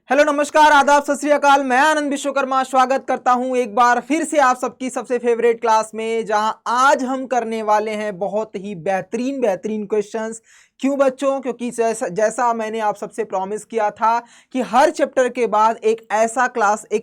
Hello नमस्कार आदाब सत श्री अकाल। मैं आनंद विश्वकर्मा स्वागत करता हूं एक बार फिर से आप सबकी सबसे फेवरेट क्लास में, जहां आज हम करने वाले हैं बहुत ही बेहतरीन क्वेश्चंस। क्यों बच्चों? क्योंकि जैसा मैंने आप सबसे प्रॉमिस किया था कि हर चैप्टर के बाद एक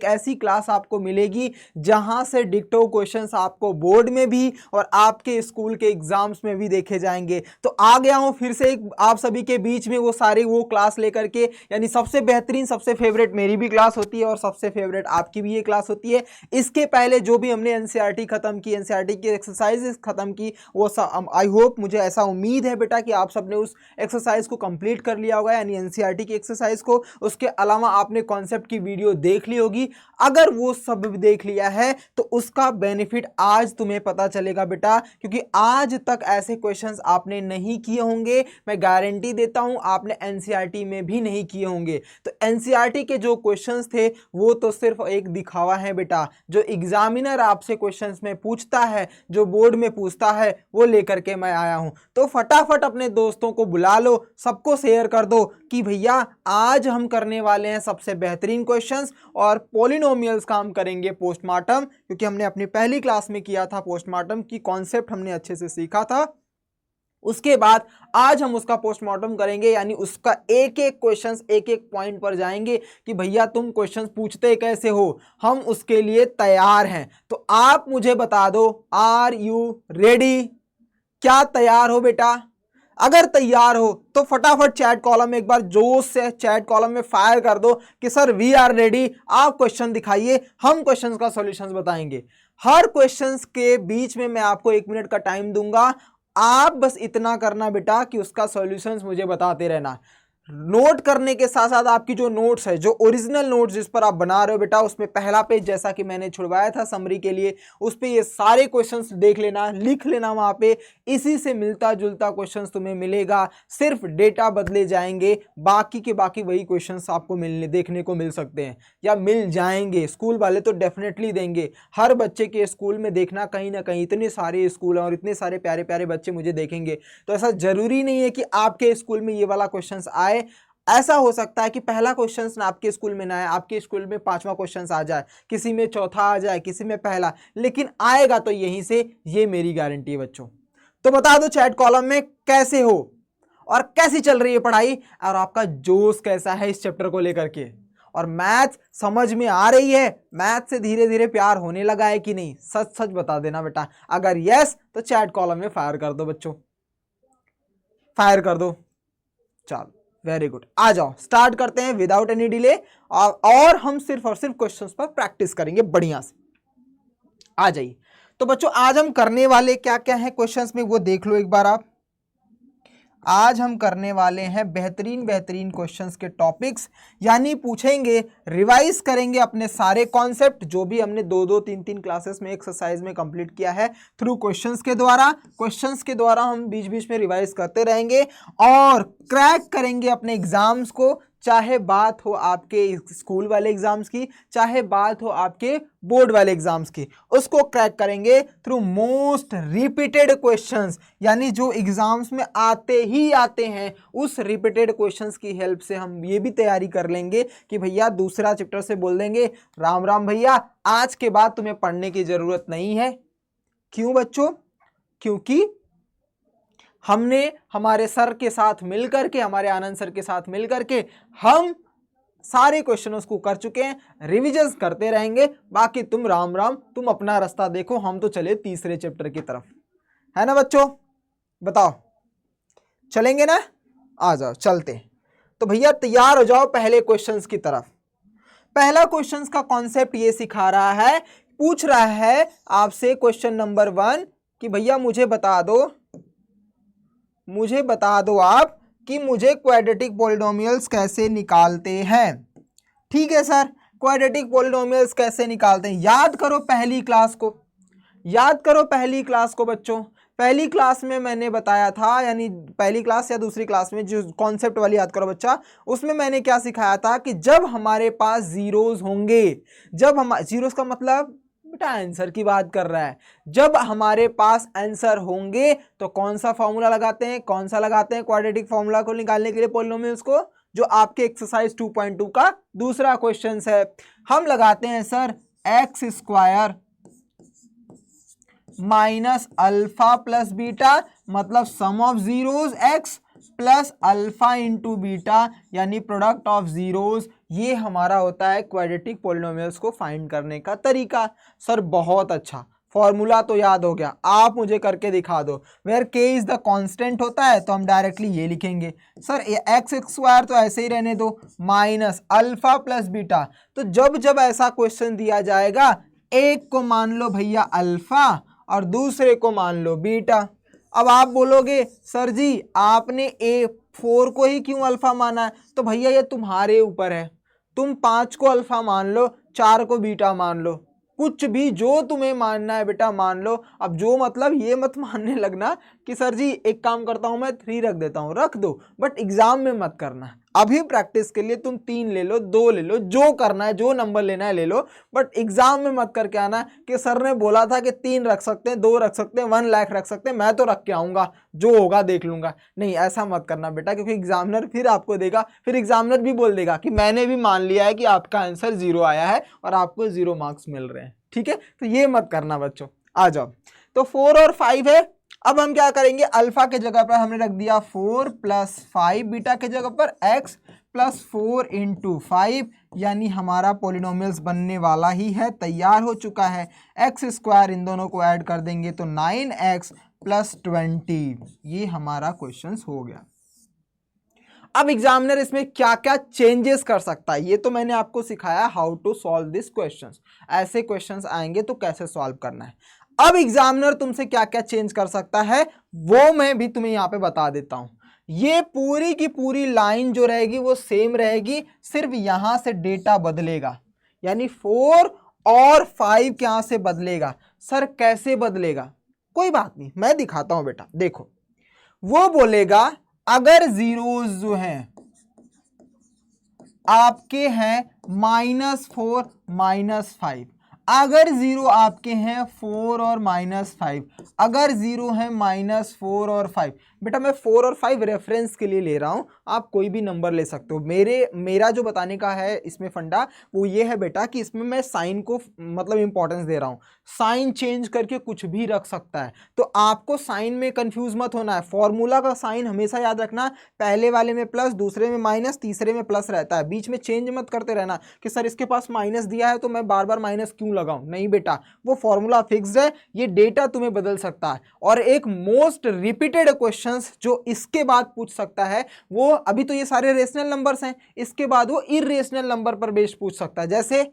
ऐसी क्लास आपको मिलेगी जहां से डिक्टो क्वेश्चंस आपको बोर्ड में भी और आपके स्कूल के एग्जाम्स में भी देखे जाएंगे। तो आ गया हूं फिर से आप सभी के बीच में वो क्लास लेकर के, यानी सबसे बेहतरीन सबसे फेवरेट मेरी भी क्लास होती है और सबसे फेवरेट आपकी भी ये क्लास होती है। इसके पहले जो भी हमने एनसीईआरटी खत्म की, एनसीईआरटी की एक्सरसाइजेस खत्म की, वो आई होप, मुझे ऐसा उम्मीद है बेटा कि आप सबने उस एक्सरसाइज को कंप्लीट कर लिया होगा, यानी एनसीईआरटी की एक्सरसाइज को। उसके अलावा आपने कॉन्सेप्ट की वीडियो देख ली होगी। अगर वो सब देख लिया है तो उसका बेनिफिट आज तुम्हें पता चलेगा बेटा, क्योंकि आज तक ऐसे क्वेश्चंस आपने नहीं किए होंगे। मैं गारंटी देता हूं आपने एनसीईआरटी में भी नहीं किए होंगे। तो एनसीईआरटी के जो क्वेश्चंस थे वो तो सिर्फ एक दिखावा है बेटा। जो एग्जामिनर आपसे क्वेश्चंस में पूछता है, जो बोर्ड में पूछता है, वो लेकर के मैं आया हूं। तो फटाफट अपने दोस्तों को बुला लो, सबको शेयर कर दो कि भैया आज हम करने वाले हैं सबसे बेहतरीन क्वेश्चंस और पॉलिनोमियल्स का हम करेंगे पोस्टमार्टम, क्योंकि हमने अपनी पहली क्लास में किया था पोस्टमार्टम की कॉन्सेप्ट हमने अच्छे से सीखा था। उसके बाद आज हम उसका पोस्टमार्टम करेंगे, यानी उसका एक एक क्वेश्चंस एक एक पॉइंट पर जाएंगे कि भैया तुम क्वेश्चंस पूछते कैसे हो, हम उसके लिए तैयार हैं। तो आप मुझे बता दो, आर यू रेडी? क्या तैयार हो बेटा? अगर तैयार हो तो फटाफट चैट कॉलम में एक बार जोश से चैट कॉलम में फायर कर दो कि सर वी आर रेडी। आप क्वेश्चन दिखाइए, हम क्वेश्चंस का सॉल्यूशंस बताएंगे। हर क्वेश्चंस के बीच में मैं आपको 1 मिनट का टाइम दूंगा। आप बस इतना करना बेटा कि उसका सॉल्यूशंस मुझे बताते रहना। नोट करने के साथ साथ आपकी जो नोट्स है, जो ओरिजिनल नोट्स जिस पर आप बना रहे हो बेटा, उसमें पहला पेज जैसा कि मैंने छुड़वाया था समरी के लिए, उस पे ये सारे क्वेश्चंस देख लेना, लिख लेना वहां पे। इसी से मिलता जुलता क्वेश्चंस तुम्हें मिलेगा, सिर्फ डेटा बदले जाएंगे, बाकी के बाकी वही क्वेश्चंस आपको देखने को मिल सकते हैं या मिल जाएंगे। स्कूल वाले तो डेफिनेटली देंगे। हर बच्चे के स्कूल में देखना कहीं ना कहीं इतने सारे स्कूल हैं और इतने सारे प्यारे प्यारे बच्चे मुझे देखेंगे, तो ऐसा जरूरी नहीं है कि आपके स्कूल में ये वाला क्वेश्चन आए। ऐसा हो सकता है कि पहला क्वेश्चन ना आपके स्कूल में ना आए, आपके स्कूल में 5वां क्वेश्चन आ जाए, किसी में चौथा आ जाए, किसी में पहला, लेकिन आएगा तो यहीं से, ये मेरी गारंटी है बच्चों। तो बता दो चैट कॉलम में कैसे हो और कैसी चल रही है पढ़ाई और आपका जोश कैसा है इस चैप्टर को लेकर के, और मैथ समझ में आ रही है, मैथ से धीरे धीरे प्यार होने लगा है कि नहीं? सच सच बता देना बेटा। अगर यस तो चैट कॉलम में फायर कर दो बच्चों, फायर कर दो। चलो वेरी गुड, आ जाओ स्टार्ट करते हैं विदाउट एनी डिले। और हम सिर्फ और सिर्फ क्वेश्चंस पर प्रैक्टिस करेंगे बढ़िया से। आ जाइए। तो बच्चों आज हम करने वाले क्या क्या है क्वेश्चंस में वो देख लो एक बार आप। आज हम करने वाले हैं बेहतरीन क्वेश्चंस के टॉपिक्स, यानी पूछेंगे, रिवाइज करेंगे अपने सारे कॉन्सेप्ट जो भी हमने 2-2, 3-3 क्लासेस में एक्सरसाइज में कंप्लीट किया है थ्रू क्वेश्चंस के द्वारा हम बीच बीच में रिवाइज करते रहेंगे और क्रैक करेंगे अपने एग्जाम्स को। चाहे बात हो आपके स्कूल वाले एग्जाम्स की, चाहे बात हो आपके बोर्ड वाले एग्जाम्स की, उसको क्रैक करेंगे थ्रू मोस्ट रिपीटेड क्वेश्चंस, यानी जो एग्जाम्स में आते ही आते हैं उस रिपीटेड क्वेश्चंस की हेल्प से हम ये भी तैयारी कर लेंगे कि भैया दूसरा चैप्टर से बोल देंगे राम राम भैया, आज के बाद तुम्हें पढ़ने की जरूरत नहीं है। क्यों बच्चों? क्योंकि हमने हमारे सर के साथ मिलकर के, हमारे आनंद सर के साथ मिलकर के हम सारे क्वेश्चनों को कर चुके हैं, रिविजन करते रहेंगे। बाकी तुम राम राम, तुम अपना रास्ता देखो, हम तो चले तीसरे चैप्टर की तरफ, है ना बच्चों? बताओ चलेंगे ना? आ जाओ चलते। तो भैया तैयार हो जाओ पहले क्वेश्चंस की तरफ। पहला क्वेश्चंस का कॉन्सेप्ट ये सिखा रहा है, पूछ रहा है आपसे क्वेश्चन नंबर 1 कि भैया मुझे बता दो आप कि मुझे क्वाड्रेटिक पॉलिनोमियल्स कैसे निकालते हैं। ठीक है सर, क्वाड्रेटिक पॉलिनोमियल्स कैसे निकालते हैं? याद करो पहली क्लास को बच्चों। पहली क्लास में मैंने बताया था, यानी पहली क्लास या दूसरी क्लास में, जो कॉन्सेप्ट वाली याद करो बच्चा, उसमें मैंने क्या सिखाया था कि जब हमारे पास जीरोस होंगे, जब हम जीरोस का मतलब बेटा आंसर की बात कर रहा है। जब हमारे पास आंसर होंगे तो कौन सा फॉर्मूला लगाते हैं, कौन सा लगाते हैं क्वाड्रेटिक फॉर्मूला को निकालने के लिए पॉलिनोमियल्स को, जो आपके एक्सरसाइज 2.2 का दूसरा क्वेश्चन है। हम लगाते हैं sir X square minus alpha plus beta, मतलब sum of zeros X plus alpha into beta यानी प्रोडक्ट ऑफ जीरोज। ये हमारा होता है क्वाड्रेटिक पॉलिनोमियल्स को फाइंड करने का तरीका। सर बहुत अच्छा, फॉर्मूला तो याद हो गया, आप मुझे करके दिखा दो। वेयर के इज द कांस्टेंट होता है तो हम डायरेक्टली ये लिखेंगे। सर एक्स स्क्वायर तो ऐसे ही रहने दो, माइनस अल्फा प्लस बीटा। तो जब जब ऐसा क्वेश्चन दिया जाएगा, एक को मान लो भैया अल्फा और दूसरे को मान लो बीटा। अब आप बोलोगे सर जी आपने A4 को ही क्यों अल्फा माना है, तो भैया ये तुम्हारे ऊपर है, तुम 5 को अल्फा मान लो, 4 को बीटा मान लो, कुछ भी जो तुम्हें मानना है बेटा मान लो। अब जो मतलब ये मत मानने लगना कि सर जी एक काम करता हूं मैं 3 रख देता हूं, रख दो, बट एग्जाम में मत करना। अभी प्रैक्टिस के लिए तुम 3 ले लो, 2 ले लो, जो करना है, जो नंबर लेना है ले लो, बट एग्जाम में मत करके आना कि सर ने बोला था कि 3 रख सकते हैं, 2 रख सकते हैं, 1 लाख रख सकते हैं, मैं तो रख के आऊंगा, जो होगा देख लूंगा। नहीं, ऐसा मत करना बेटा, क्योंकि एग्जामिनर फिर आपको देगा, फिर एग्जामिनर भी बोल देगा कि मैंने भी मान लिया है कि आपका आंसर 0 आया है और आपको 0 मार्क्स मिल रहे हैं। ठीक है, तो ये मत करना बच्चों। आ जाओ, तो 4 और 5 है। अब हम क्या करेंगे, अल्फा के जगह पर हमने रख दिया 4 प्लस 5, बीटा के जगह पर x प्लस 4 इंटू 5, यानी हमारा पोलिनोमियल्स बनने वाला ही है, तैयार हो चुका है। एक्स स्क्वायर इन दोनों को ऐड कर देंगे तो 9x प्लस 20, ये हमारा क्वेश्चन हो गया। अब एग्जामिनर इसमें क्या क्या चेंजेस कर सकता है, ये तो मैंने आपको सिखाया how to solve this questions. ऐसे क्वेश्चंस आएंगे तो कैसे सॉल्व करना है। अब एग्जामिनर तुमसे क्या क्या चेंज कर सकता है वो मैं भी तुम्हें यहाँ पे बता देता हूं। ये पूरी की पूरी लाइन जो रहेगी वो सेम रहेगी, सिर्फ यहां से डेटा बदलेगा, यानी 4 और 5 यहां से बदलेगा। सर कैसे बदलेगा, कोई बात नहीं, मैं दिखाता हूं बेटा। देखो, वो बोलेगा अगर जीरोज जो हैं आपके हैं -4 -5, अगर जीरो आपके हैं 4 और -5, अगर जीरो है -4 और 5, बेटा मैं 4 और 5 रेफरेंस के लिए ले रहा हूं, आप कोई भी नंबर ले सकते हो। मेरा जो बताने का है इसमें फंडा वो ये है बेटा कि इसमें मैं साइन को मतलब इंपॉर्टेंस दे रहा हूं। साइन चेंज करके कुछ भी रख सकता है, तो आपको साइन में कंफ्यूज मत होना है। फॉर्मूला का साइन हमेशा याद रखना, पहले वाले में प्लस, दूसरे में माइनस, तीसरे में प्लस रहता है, बीच में चेंज मत करते रहना कि सर इसके पास माइनस दिया है तो मैं बार बार माइनस क्यों लगाऊं। नहीं बेटा, वो फॉर्मूला फिक्स्ड है, ये डेटा तुम्हें बदल सकता है। और एक मोस्ट रिपीटेड क्वेश्चंस जो इसके बाद पूछ सकता है वो, अभी तो ये सारे रेशनल नंबर्स हैं, इसके बाद वो इर्रेशनल नंबर पर बेस्ड पूछ सकता है, जैसे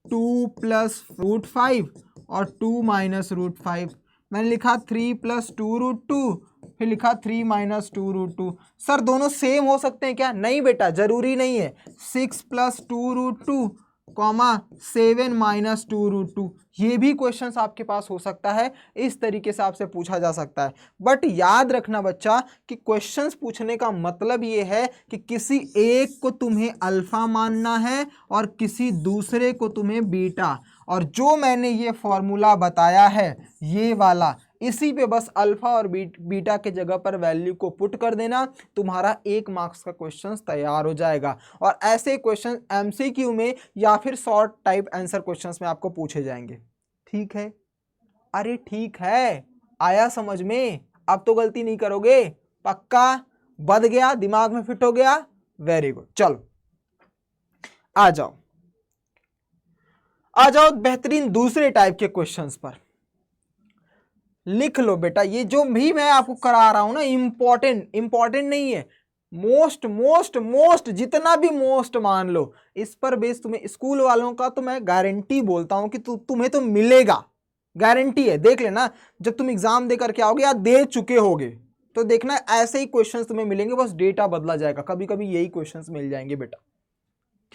2 प्लस √5 और 2 माइनस √5। मैंने लिखा 3 प्लस 2√2, फिर लिखा 3 माइनस 2√2। सर दोनों सेम हो सकते हैं क्या, नहीं बेटा जरूरी नहीं है। 6 प्लस 2√2 7 माइनस 2√2, ये भी क्वेश्चंस आपके पास हो सकता है, इस तरीके से आपसे पूछा जा सकता है। बट याद रखना बच्चा कि क्वेश्चंस पूछने का मतलब ये है कि किसी एक को तुम्हें अल्फा मानना है और किसी दूसरे को तुम्हें बीटा, और जो मैंने ये फॉर्मूला बताया है ये वाला, इसी पे बस अल्फा और बीटा के जगह पर वैल्यू को पुट कर देना, तुम्हारा 1 मार्क्स का क्वेश्चन तैयार हो जाएगा। और ऐसे क्वेश्चन एमसीक्यू में या फिर शॉर्ट टाइप आंसर क्वेश्चंस में आपको पूछे जाएंगे। ठीक है, अरे ठीक है, आया समझ में, अब तो गलती नहीं करोगे, पक्का बद गया, दिमाग में फिट हो गया, वेरी गुड। चलो आ जाओ बेहतरीन दूसरे टाइप के क्वेश्चंस पर। लिख लो बेटा, ये जो भी मैं आपको करा रहा हूं ना, इंपॉर्टेंट नहीं है, मोस्ट जितना भी मोस्ट मान लो, इस पर बेस तुम्हें स्कूल वालों का तो मैं गारंटी बोलता हूं कि तुम्हें तो मिलेगा, गारंटी है। देख लेना, जब तुम एग्जाम दे करके आओगे या दे चुके होगे तो देखना ऐसे ही क्वेश्चंस तुम्हें मिलेंगे, बस डेटा बदला जाएगा, कभी कभी यही क्वेश्चंस मिल जाएंगे बेटा।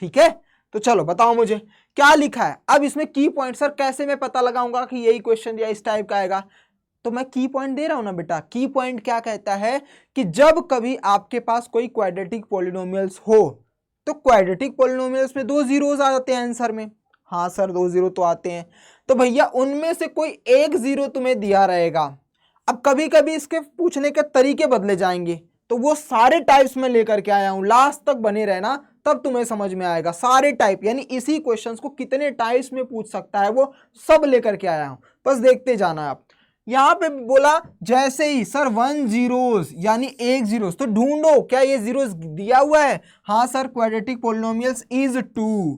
ठीक है, तो चलो बताओ मुझे क्या लिखा है। अब इसमें की पॉइंट, सर कैसे मैं पता लगाऊंगा कि यही क्वेश्चन या इस टाइप का आएगा, तो मैं की पॉइंट दे रहा हूं ना बेटा। की पॉइंट क्या कहता है कि जब कभी आपके पास कोई क्वाड्रेटिक पॉलिनोमियल्स हो तो क्वाड्रेटिक पॉलिनोमियल्स में 2 जीरोस आ जाते हैं आंसर में। हाँ सर 2 जीरो तो आते हैं। तो भैया उनमें से कोई एक जीरो तुम्हें दिया रहेगा। अब कभी कभी इसके पूछने के तरीके बदले जाएंगे, तो वो सारे टाइप्स में लेकर के आया हूं, लास्ट तक बने रहना तब तुम्हें समझ में आएगा। सारे टाइप यानी इसी क्वेश्चंस को कितने टाइप्स में पूछ सकता है वो सब लेकर के आया हूं, बस देखते जाना आप। यहां पे बोला जैसे ही सर 1 जीरोस यानी एक जीरोस, तो ढूंढो क्या ये जीरोस दिया हुआ है। हाँ सर क्वाड्रेटिक पॉलिनोमियल्स इज 2,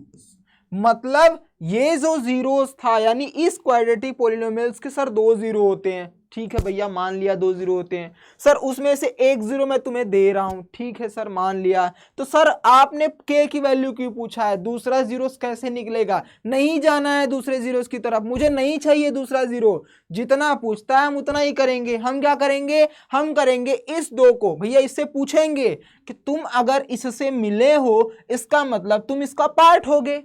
मतलब ये जो जीरोस था यानी इस क्वाड्रेटिक पॉलिनोमियल्स के सर 2 जीरो होते हैं। ठीक है भैया मान लिया 2 जीरो होते हैं सर, उसमें से एक जीरो मैं तुम्हें दे रहा हूं। ठीक है सर मान लिया। तो सर आपने के की वैल्यू क्यों पूछा है, दूसरा जीरो कैसे निकलेगा, नहीं जाना है दूसरे जीरोस की तरफ, मुझे नहीं चाहिए दूसरा जीरो। जितना पूछता है हम उतना ही करेंगे। हम क्या करेंगे, हम करेंगे इस 2 को। भैया इससे पूछेंगे कि तुम अगर इससे मिले हो इसका मतलब तुम इसका पार्ट होगे।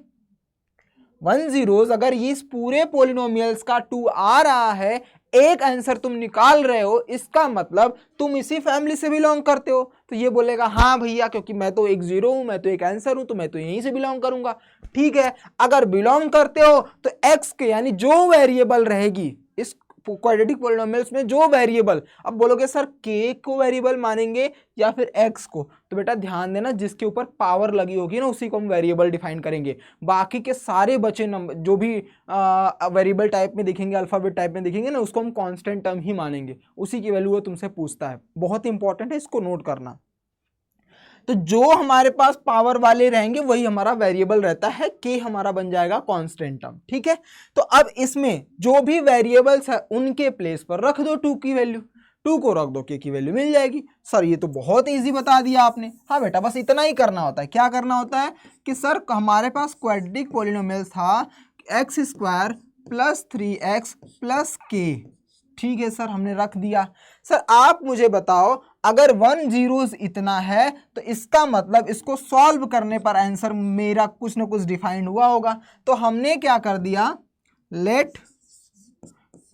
1 जीरोस अगर इस पूरे पोलिनोमियल्स का 2 आ रहा है, एक आंसर तुम निकाल रहे हो, इसका मतलब तुम इसी फैमिली से बिलोंग करते हो। तो ये बोलेगा हाँ भैया क्योंकि मैं तो एक जीरो हूं, मैं तो एक आंसर हूं, तो मैं तो यहीं से बिलोंग करूंगा। ठीक है, अगर बिलोंग करते हो तो एक्स के यानी जो वेरिएबल रहेगी इस क्वाड्रेटिक पॉलिनोमियल्स में जो वेरिएबल, अब बोलोगे सर के को वेरिएबल मानेंगे या फिर एक्स को, तो बेटा ध्यान देना जिसके ऊपर पावर लगी होगी ना उसी को हम वेरिएबल डिफाइन करेंगे। बाकी के सारे बचे नंबर जो भी वेरिएबल टाइप में दिखेंगे, अल्फाबेट टाइप में दिखेंगे ना, उसको हम कांस्टेंट टर्म ही मानेंगे, उसी की वैल्यू वो तुमसे पूछता है। बहुत इंपॉर्टेंट है, इसको नोट करना। तो जो हमारे पास पावर वाले रहेंगे वही हमारा वेरिएबल रहता है, के हमारा बन जाएगा कांस्टेंट टर्म। ठीक है, तो अब इसमें जो भी वेरिएबल्स है उनके प्लेस पर रख दो 2 की वैल्यू, 2 को रख दो के की वैल्यू मिल जाएगी। सर ये तो बहुत इजी बता दिया आपने। हाँ बेटा बस इतना ही करना होता है। क्या करना होता है कि सर हमारे पास क्वाड्रेटिक पॉलिनोमियल्स था x square plus 3x plus के। ठीक है सर हमने रख दिया। सर आप मुझे बताओ अगर 1 जीरोस इतना है तो इसका मतलब इसको सॉल्व करने पर आंसर मेरा कुछ ना कुछ डिफाइंड हुआ होगा। तो हमने क्या कर दिया, लेट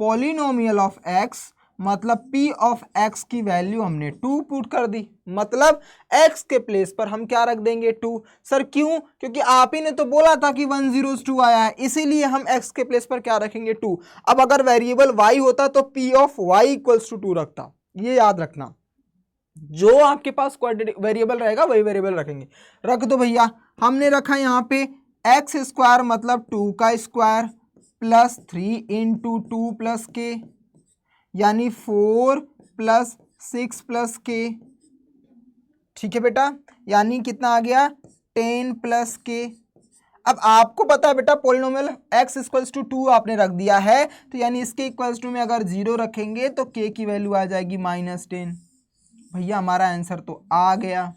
पॉलिनोमियल ऑफ एक्स मतलब p ऑफ x की वैल्यू हमने 2 पुट कर दी, मतलब x के प्लेस पर हम क्या रख देंगे 2। सर क्यों, क्योंकि आप ही ने तो बोला था कि 1 जीरोस 2 आया है, इसीलिए हम x के प्लेस पर क्या रखेंगे 2। अब अगर वेरिएबल y होता तो p of y equals to 2 रखता, ये याद रखना। जो आपके पास वेरिएबल रहेगा वही वेरिएबल रखेंगे। रख दो भैया, हमने रखा यहाँ पे एक्स स्क्वायर मतलब 2 का स्क्वायर प्लस 3 इंटू 2 प्लस के यानी 4 प्लस 6 प्लस के। ठीक है बेटा, यानी कितना आ गया 10 प्लस के। अब आपको पता है बेटा पोलिनोमियल x इक्वल्स टू 2 आपने रख दिया है, तो यानी इसके इक्वल्स टू में अगर 0 रखेंगे तो k की वैल्यू आ जाएगी -10। भैया हमारा आंसर तो आ गया।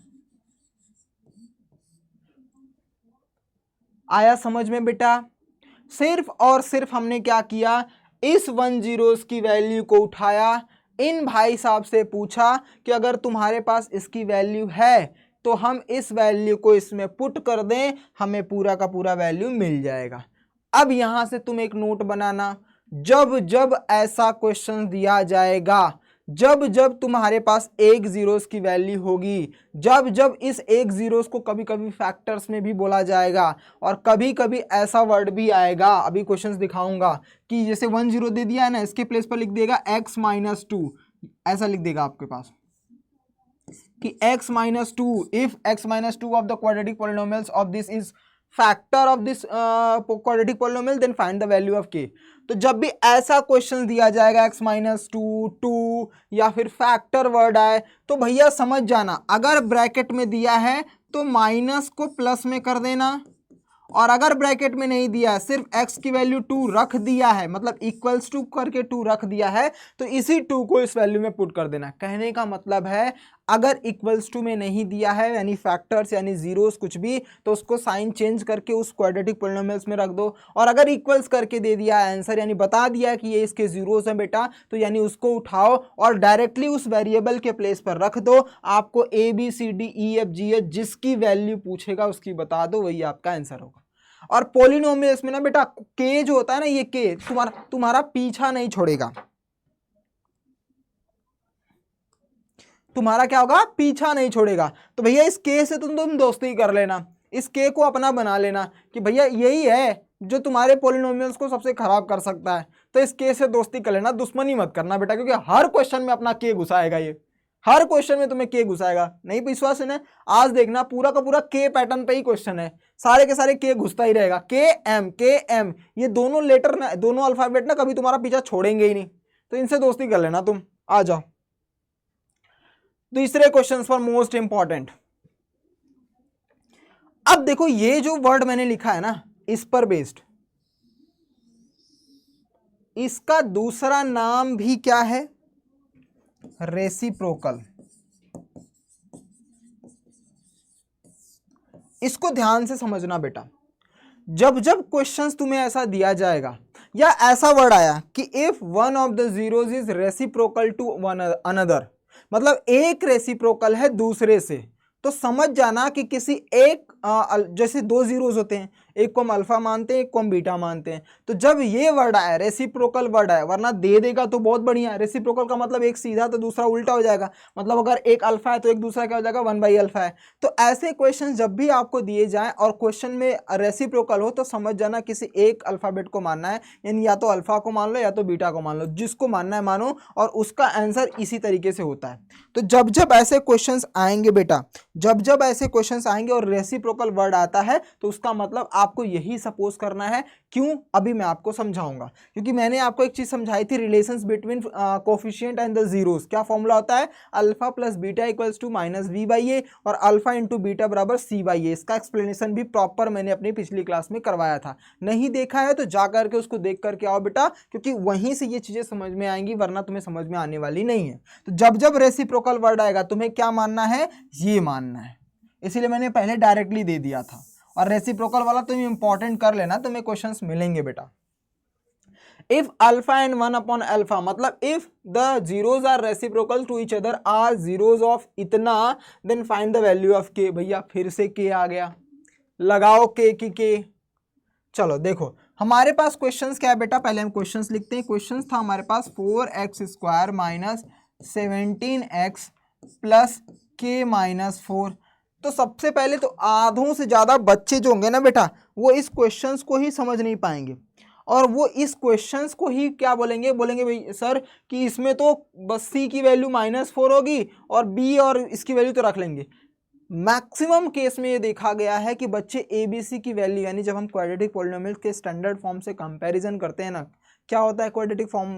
आया समझ में बेटा। सिर्फ और सिर्फ हमने क्या किया, इस 1 जीरोस की वैल्यू को उठाया, इन भाई साहब से पूछा कि अगर तुम्हारे पास इसकी वैल्यू है तो हम इस वैल्यू को इसमें पुट कर दें, हमें पूरा का पूरा वैल्यू मिल जाएगा। अब यहां से तुम एक नोट बनाना, जब जब ऐसा क्वेश्चन दिया जाएगा, जब जब तुम्हारे पास एक जीरोस की वैल्यू होगी, जब जब इस एक जीरोस को कभी कभी फैक्टर्स में भी बोला जाएगा और कभी कभी ऐसा वर्ड भी आएगा, अभी क्वेश्चंस दिखाऊंगा कि जैसे 1 जीरो दे दिया है ना, इसके प्लेस पर लिख देगा x-2, ऐसा लिख देगा आपके पास कि x-2 if x-2 of the quadratic polynomials of this is factor of this quadratic polynomial then find the value of k। तो जब भी ऐसा क्वेश्चन दिया जाएगा x-2 2 या फिर फैक्टर वर्ड आए तो भैया समझ जाना, अगर ब्रैकेट में दिया है तो माइनस को प्लस में कर देना, और अगर ब्रैकेट में नहीं दिया है सिर्फ x की वैल्यू 2 रख दिया है, मतलब इक्वल्स टू करके 2 रख दिया है, तो इसी 2 को इस वैल्यू में पुट कर देना। कहने का मतलब है अगर इक्वल्स टू में नहीं दिया है यानी फैक्टर्स यानी जीरोस कुछ भी, तो उसको साइन चेंज करके उस क्वाड्रेटिक पॉलिनोमियल्स में रख दो, और अगर इक्वल्स करके दे दिया है आंसर यानी बता दिया कि ये इसके जीरोस हैं बेटा, तो यानी उसको उठाओ और डायरेक्टली उस वेरिएबल के प्लेस पर रख दो। आपको ABCDEFGH जिसकी वैल्यू पूछेगा उसकी बता दो, वही आपका आंसर होगा। और पॉलिनोमियल्स में ना बेटा के जो होता है ना, ये के तुम्हारा पीछा नहीं छोड़ेगा, तुम्हारा क्या होगा पीछा नहीं छोड़ेगा। तो भैया इस के से तुम दोस्ती कर लेना, इस के को अपना बना लेना कि भैया यही है, जो तुम्हारे पॉलिनोमियल्स को सबसे खराब कर सकता है। तो इस के से दोस्ती कर लेना, दुश्मनी मत करना बेटा, क्योंकि हर क्वेश्चन में अपना के घुसाएगा, ये हर क्वेश्चन में तुम्हें के घुसाएगा। नहीं विश्वास है ना, आज देखना पूरा का पूरा के पैटर्न पे ही क्वेश्चन है, सारे के सारे के घुसता ही रहेगा। के एम ये दोनों लेटर ना, दोनों अल्फाबेट ना कभी तुम्हारा पीछा छोड़ेंगे ही नहीं, तो इनसे दोस्ती कर लेना तुम। आ जाओ तीसरे क्वेश्चन पर, मोस्ट इंपॉर्टेंट। अब देखो ये जो वर्ड मैंने लिखा है ना, इस पर बेस्ड, इसका दूसरा नाम भी क्या है? रेसिप्रोकल। इसको ध्यान से समझना बेटा। जब जब क्वेश्चंस तुम्हें ऐसा दिया जाएगा या ऐसा वर्ड आया कि if one of the zeros is reciprocal to one another, मतलब एक रेसिप्रोकल है दूसरे से, तो समझ जाना कि किसी एक जैसे दो जीरोज होते हैं, एक को हम अल्फा मानते हैं, एक को हम बीटा मानते हैं। तो जब ये वर्ड आया, रेसिप्रोकल वर्ड आया, वरना दे देगा तो बहुत बढ़िया। रेसिप्रोकल का मतलब एक सीधा तो दूसरा उल्टा हो जाएगा, मतलब अगर एक अल्फा है तो एक दूसरा क्या हो जाएगा, 1/अल्फा है। तो ऐसे क्वेश्चन जब भी आपको दिए जाएं और क्वेश्चन में रेसिप्रोकल हो, तो समझ जाना किसी एक अल्फाबेट को मानना है, यानी या तो अल्फा को मान लो या तो बीटा को मान लो, जिसको मानना है मानो, और उसका आंसर इसी तरीके से होता है। तो जब जब ऐसे क्वेश्चंस आएंगे बेटा, जब जब ऐसे क्वेश्चंस आएंगे और रेसिप्रोकल वर्ड आता है, तो उसका मतलब आपको यही सपोज करना है। क्यों? अभी मैं आपको समझाऊंगा, क्योंकि मैंने आपको एक चीज समझाई थी, relations between coefficient and the zeros. क्या फॉर्मूला होता है? Alpha plus beta equals to minus B by A, और अल्फा इंटू बीटा बराबर सी बाई ए। इसका एक्सप्लेनेशन भी प्रॉपर मैंने अपनी पिछली क्लास में करवाया था। नहीं देखा है तो जा करके उसको देख करके आओ बेटा, क्योंकि वहीं से ये चीजें समझ में आएंगी, वरना तुम्हें समझ में आने वाली नहीं है। तो जब जब रेसिप्रोकल वर्ड आएगा तुम्हें क्या मानना है? ये मानना है। इसीलिए मैंने पहले डायरेक्टली दे दिया था, और रेसिप्रोकल वाला तुम इंपॉर्टेंट कर लेना, तुम्हें क्वेश्चंस मिलेंगे बेटा। If alpha and 1 upon alpha, मतलब if the zeros are reciprocal to each other are zeros of इतना, then find the value of K. भैया फिर से के आ गया, लगाओ के की के। चलो देखो हमारे पास क्वेश्चंस क्या है बेटा, पहले हम क्वेश्चंस लिखते हैं। क्वेश्चंस था हमारे पास 4x² माइनस 17x प्लस के माइनस 4। तो सबसे पहले तो आधों से ज़्यादा बच्चे जो होंगे ना बेटा, वो इस क्वेश्चंस को ही समझ नहीं पाएंगे, और वो इस क्वेश्चंस को ही क्या बोलेंगे, बोलेंगे भाई सर कि इसमें तो बस सी की वैल्यू -4 होगी और बी और इसकी वैल्यू तो रख लेंगे। मैक्सिमम केस में ये देखा गया है कि बच्चे ए बी सी की वैल्यू, यानी जब हम क्वाड्रेटिक पॉलिनोमियल्स के स्टैंडर्ड फॉर्म से कंपैरिजन करते हैं ना, क्या होता है क्वाड्रेटिक फॉर्म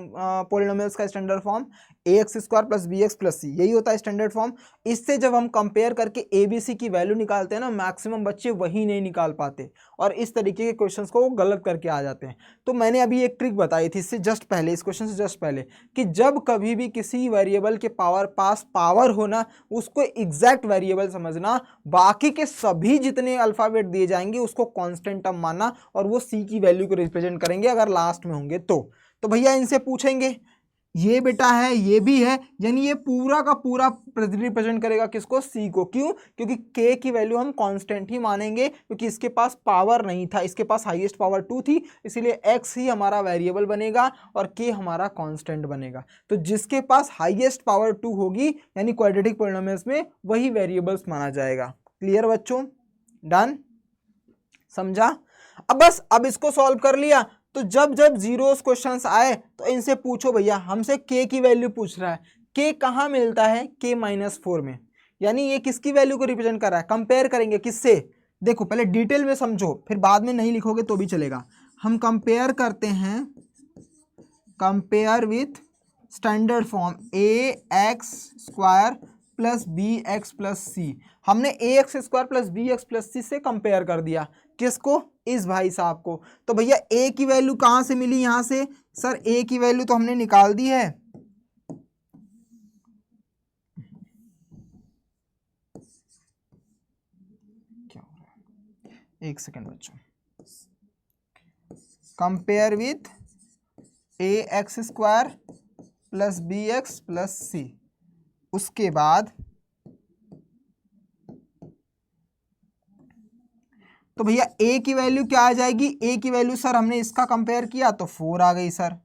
पॉलिनोमियल्स का standard form? ax² plus bx plus c, यही होता है स्टैंडर्ड फॉर्म। इससे जब हम कंपेयर करके ए बी सी की वैल्यू निकालते हैं ना, मैक्सिमम बच्चे वही नहीं निकाल पाते, और इस तरीके के क्वेश्चंस को वो गलत करके आ जाते हैं। तो मैंने अभी एक ट्रिक बताई थी इससे जस्ट पहले, इस क्वेश्चन से जस्ट पहले, कि जब कभी भी किसी वेरिएबल के पास पावर हो ना, उसको एग्जैक्ट वेरिएबल समझना, बाकी के सभी जितने अल्फाबेट दिए जाएंगे उसको कांस्टेंट टर्म मानना, और वो सी की वैल्यू को रिप्रेजेंट करेंगे अगर लास्ट में होंगे तो भैया इनसे पूछेंगे, ये बेटा है, ये भी है, यानी ये पूरा का पूरा रिप्रेजेंट करेगा किसको? सी को। क्यों? क्योंकि के की वैल्यू हम कांस्टेंट ही मानेंगे, क्योंकि इसके पास पावर नहीं था, इसके पास हाईएस्ट पावर 2 थी, इसीलिए एक्स ही हमारा वेरिएबल बनेगा और के हमारा कांस्टेंट बनेगा। तो जिसके पास हाईएस्ट पावर 2 होगी, यानी क्वाड्रेटिक पॉलिनोमियल्स में, वही वेरिएबल्स माना जाएगा। क्लियर बच्चों? डन? समझा? अब इसको सॉल्व कर लिया, तो जब जब जीरोस क्वेश्चंस आए तो इनसे पूछो भैया, हमसे के की वैल्यू पूछ रहा है, के कहाँ मिलता है? के -4 में, यानी ये किसकी वैल्यू को रिप्रेजेंट कर रहा है? कंपेयर करेंगे किससे? देखो पहले डिटेल में समझो, फिर बाद में नहीं लिखोगे तो भी चलेगा। हम कंपेयर करते हैं, compare with standard form ax² plus bx plus c। हमने ax² plus bx plus c से कंपेयर कर दिया, किसको? इस भाई साहब को। तो भैया a की वैल्यू कहां से मिली? यहां से। सर a की वैल्यू तो हमने निकाल दी है, क्या हो रहा है, एक सेकेंड बच्चों। Compare with ax² plus bx plus c, उसके बाद तो भैया a की वैल्यू क्या आ जाएगी? a की वैल्यू सर हमने इसका कंपेयर किया तो 4 आ गई सर।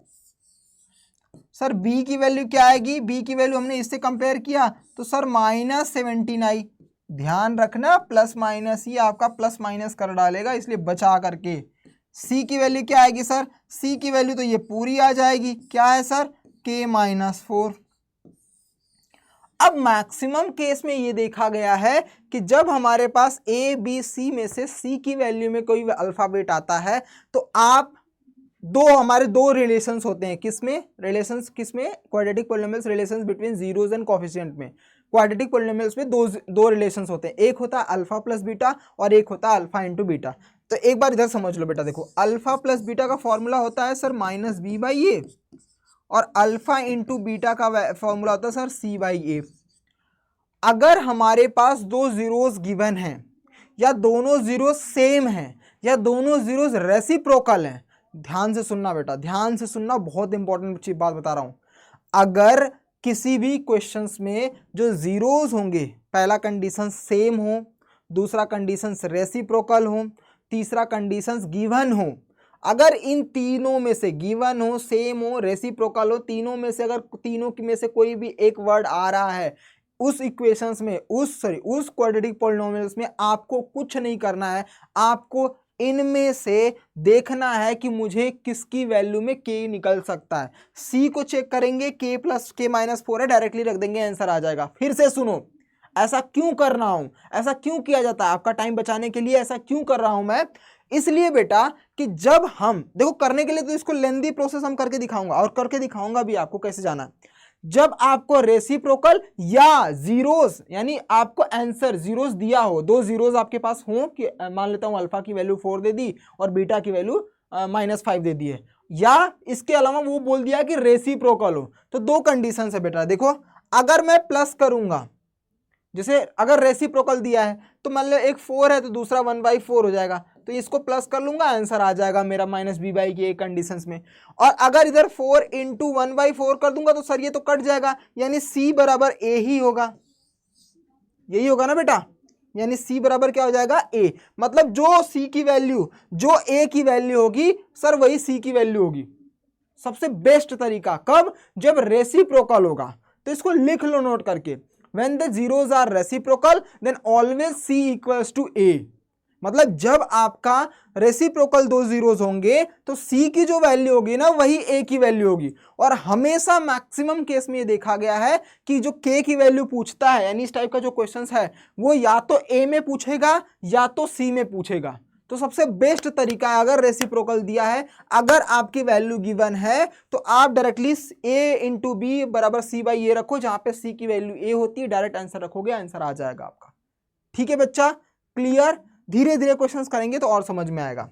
सर b की वैल्यू क्या आएगी? b की वैल्यू हमने इससे कंपेयर किया तो सर -17 आई। ध्यान रखना प्लस माइनस ही आपका प्लस माइनस कर डालेगा, इसलिए बचा करके सी की वैल्यू क्या आएगी सर, सी की वैल्यू तो ये पूरी आ जाएगी, क्या है सर, k-4। अब मैक्सिमम केस में ये देखा गया है कि जब हमारे पास ए बी सी में से सी की वैल्यू में कोई अल्फाबेट आता है तो आप हमारे दो रिलेशंस होते हैं, किसमें रिलेशंस, किसमें quadratic polynomials relations between zeros and coefficient में। क्वाड्रेटिक पॉलिनोमियल्स में दो रिलेशंस होते हैं, एक होता है अल्फा प्लस बीटा और एक होता है अल्फा इंटू बीटा। तो एक बार इधर समझ लो बेटा, देखो अल्फा प्लस बीटा का फॉर्मूला होता है सर -b/a और अल्फा इंटू बीटा का फॉर्मूला होता है सर c/a। अगर हमारे पास दो जीरोस गिवन हैं या दोनों जीरोस सेम हैं या दोनों जीरोस रेसिप्रोकल हैं, ध्यान से सुनना बेटा, ध्यान से सुनना, बहुत इंपॉर्टेंट बात बता रहा हूं। अगर किसी भी क्वेश्चंस में जो जीरोस होंगे, पहला कंडीशन सेम हो, दूसरा कंडीशन रेसिप्रोकल हो, तीसरा कंडीशन गिवन हो, अगर इन तीनों में से गिवन हो, सेम हो, रेसिप्रोकल हो, तीनों में से अगर तीनों में से कोई भी एक वर्ड आ रहा है उस इक्वेशंस में, उस क्वाड्रेटिक पॉलिनोमियल्स में, आपको कुछ नहीं करना है, आपको इनमें से देखना है कि मुझे किसकी वैल्यू में k निकल सकता है। c को चेक करेंगे, k+k-4 है, डायरेक्टली रख देंगे, आंसर आ जाएगा। फिर से सुनो, ऐसा क्यों कर रहा हूं, ऐसा क्यों किया जाता है, आपका टाइम बचाने के लिए ऐसा क्यों कर रहा हूं मैं, इसलिए बेटा कि जब हम देखो, करने के लिए तो इसको लेंदी प्रोसेस हम करके दिखाऊंगा और करके दिखाऊंगा भी आपको कैसे जाना है। जब आपको रेसिप्रोकल या जीरोस, यानी आपको आंसर जीरोस दिया हो, दो जीरोस आपके पास हो कि मान लेता हूं अल्फा की वैल्यू 4 दे दी और बीटा की वैल्यू -5 दे दी है, या इसके अलावा वो बोल दिया कि रेसिप्रोकल हो, तो दो कंडीशन है बेटा। देखो अगर मैं प्लस करूंगा, जैसे अगर रेसिप्रोकल दिया है तो मान लो एक 4 है तो दूसरा 1/4 हो जाएगा, तो इसको प्लस कर लूंगा, आंसर आ जाएगा मेरा -b/k कंडीशंस में। और अगर इधर 4 इंटू 1/4 कर दूंगा तो सर ये तो कट जाएगा, यानी c बराबर a ही होगा, यही होगा ना बेटा, यानी c बराबर क्या हो जाएगा, a। मतलब जो c की वैल्यू, जो a की वैल्यू होगी सर वही c की वैल्यू होगी। सबसे बेस्ट तरीका कब, जब रेसिप्रोकल होगा, तो इसको लिख लो नोट करके, when the zeros are reciprocal then always c equals to a। मतलब जब आपका रेसिप्रोकल दो जीरोस होंगे तो c की जो वैल्यू होगी ना वही a की वैल्यू होगी। और हमेशा मैक्सिमम केस में ये देखा गया है कि जो k की वैल्यू पूछता है, यानी इस टाइप का जो क्वेश्चंस है, वो या तो a में पूछेगा या तो c में पूछेगा। तो सबसे बेस्ट तरीका है, अगर रेसिप्रोकल दिया है, अगर आपकी वैल्यू गिवन है तो आप डायरेक्टली a इंटू बी बराबर c/a रखो, जहां पे c की वैल्यू a होती है, डायरेक्ट आंसर रखोगे, आंसर आ जाएगा आपका। ठीक है बच्चा, क्लियर। धीरे धीरे क्वेश्चंस करेंगे तो और समझ में आएगा।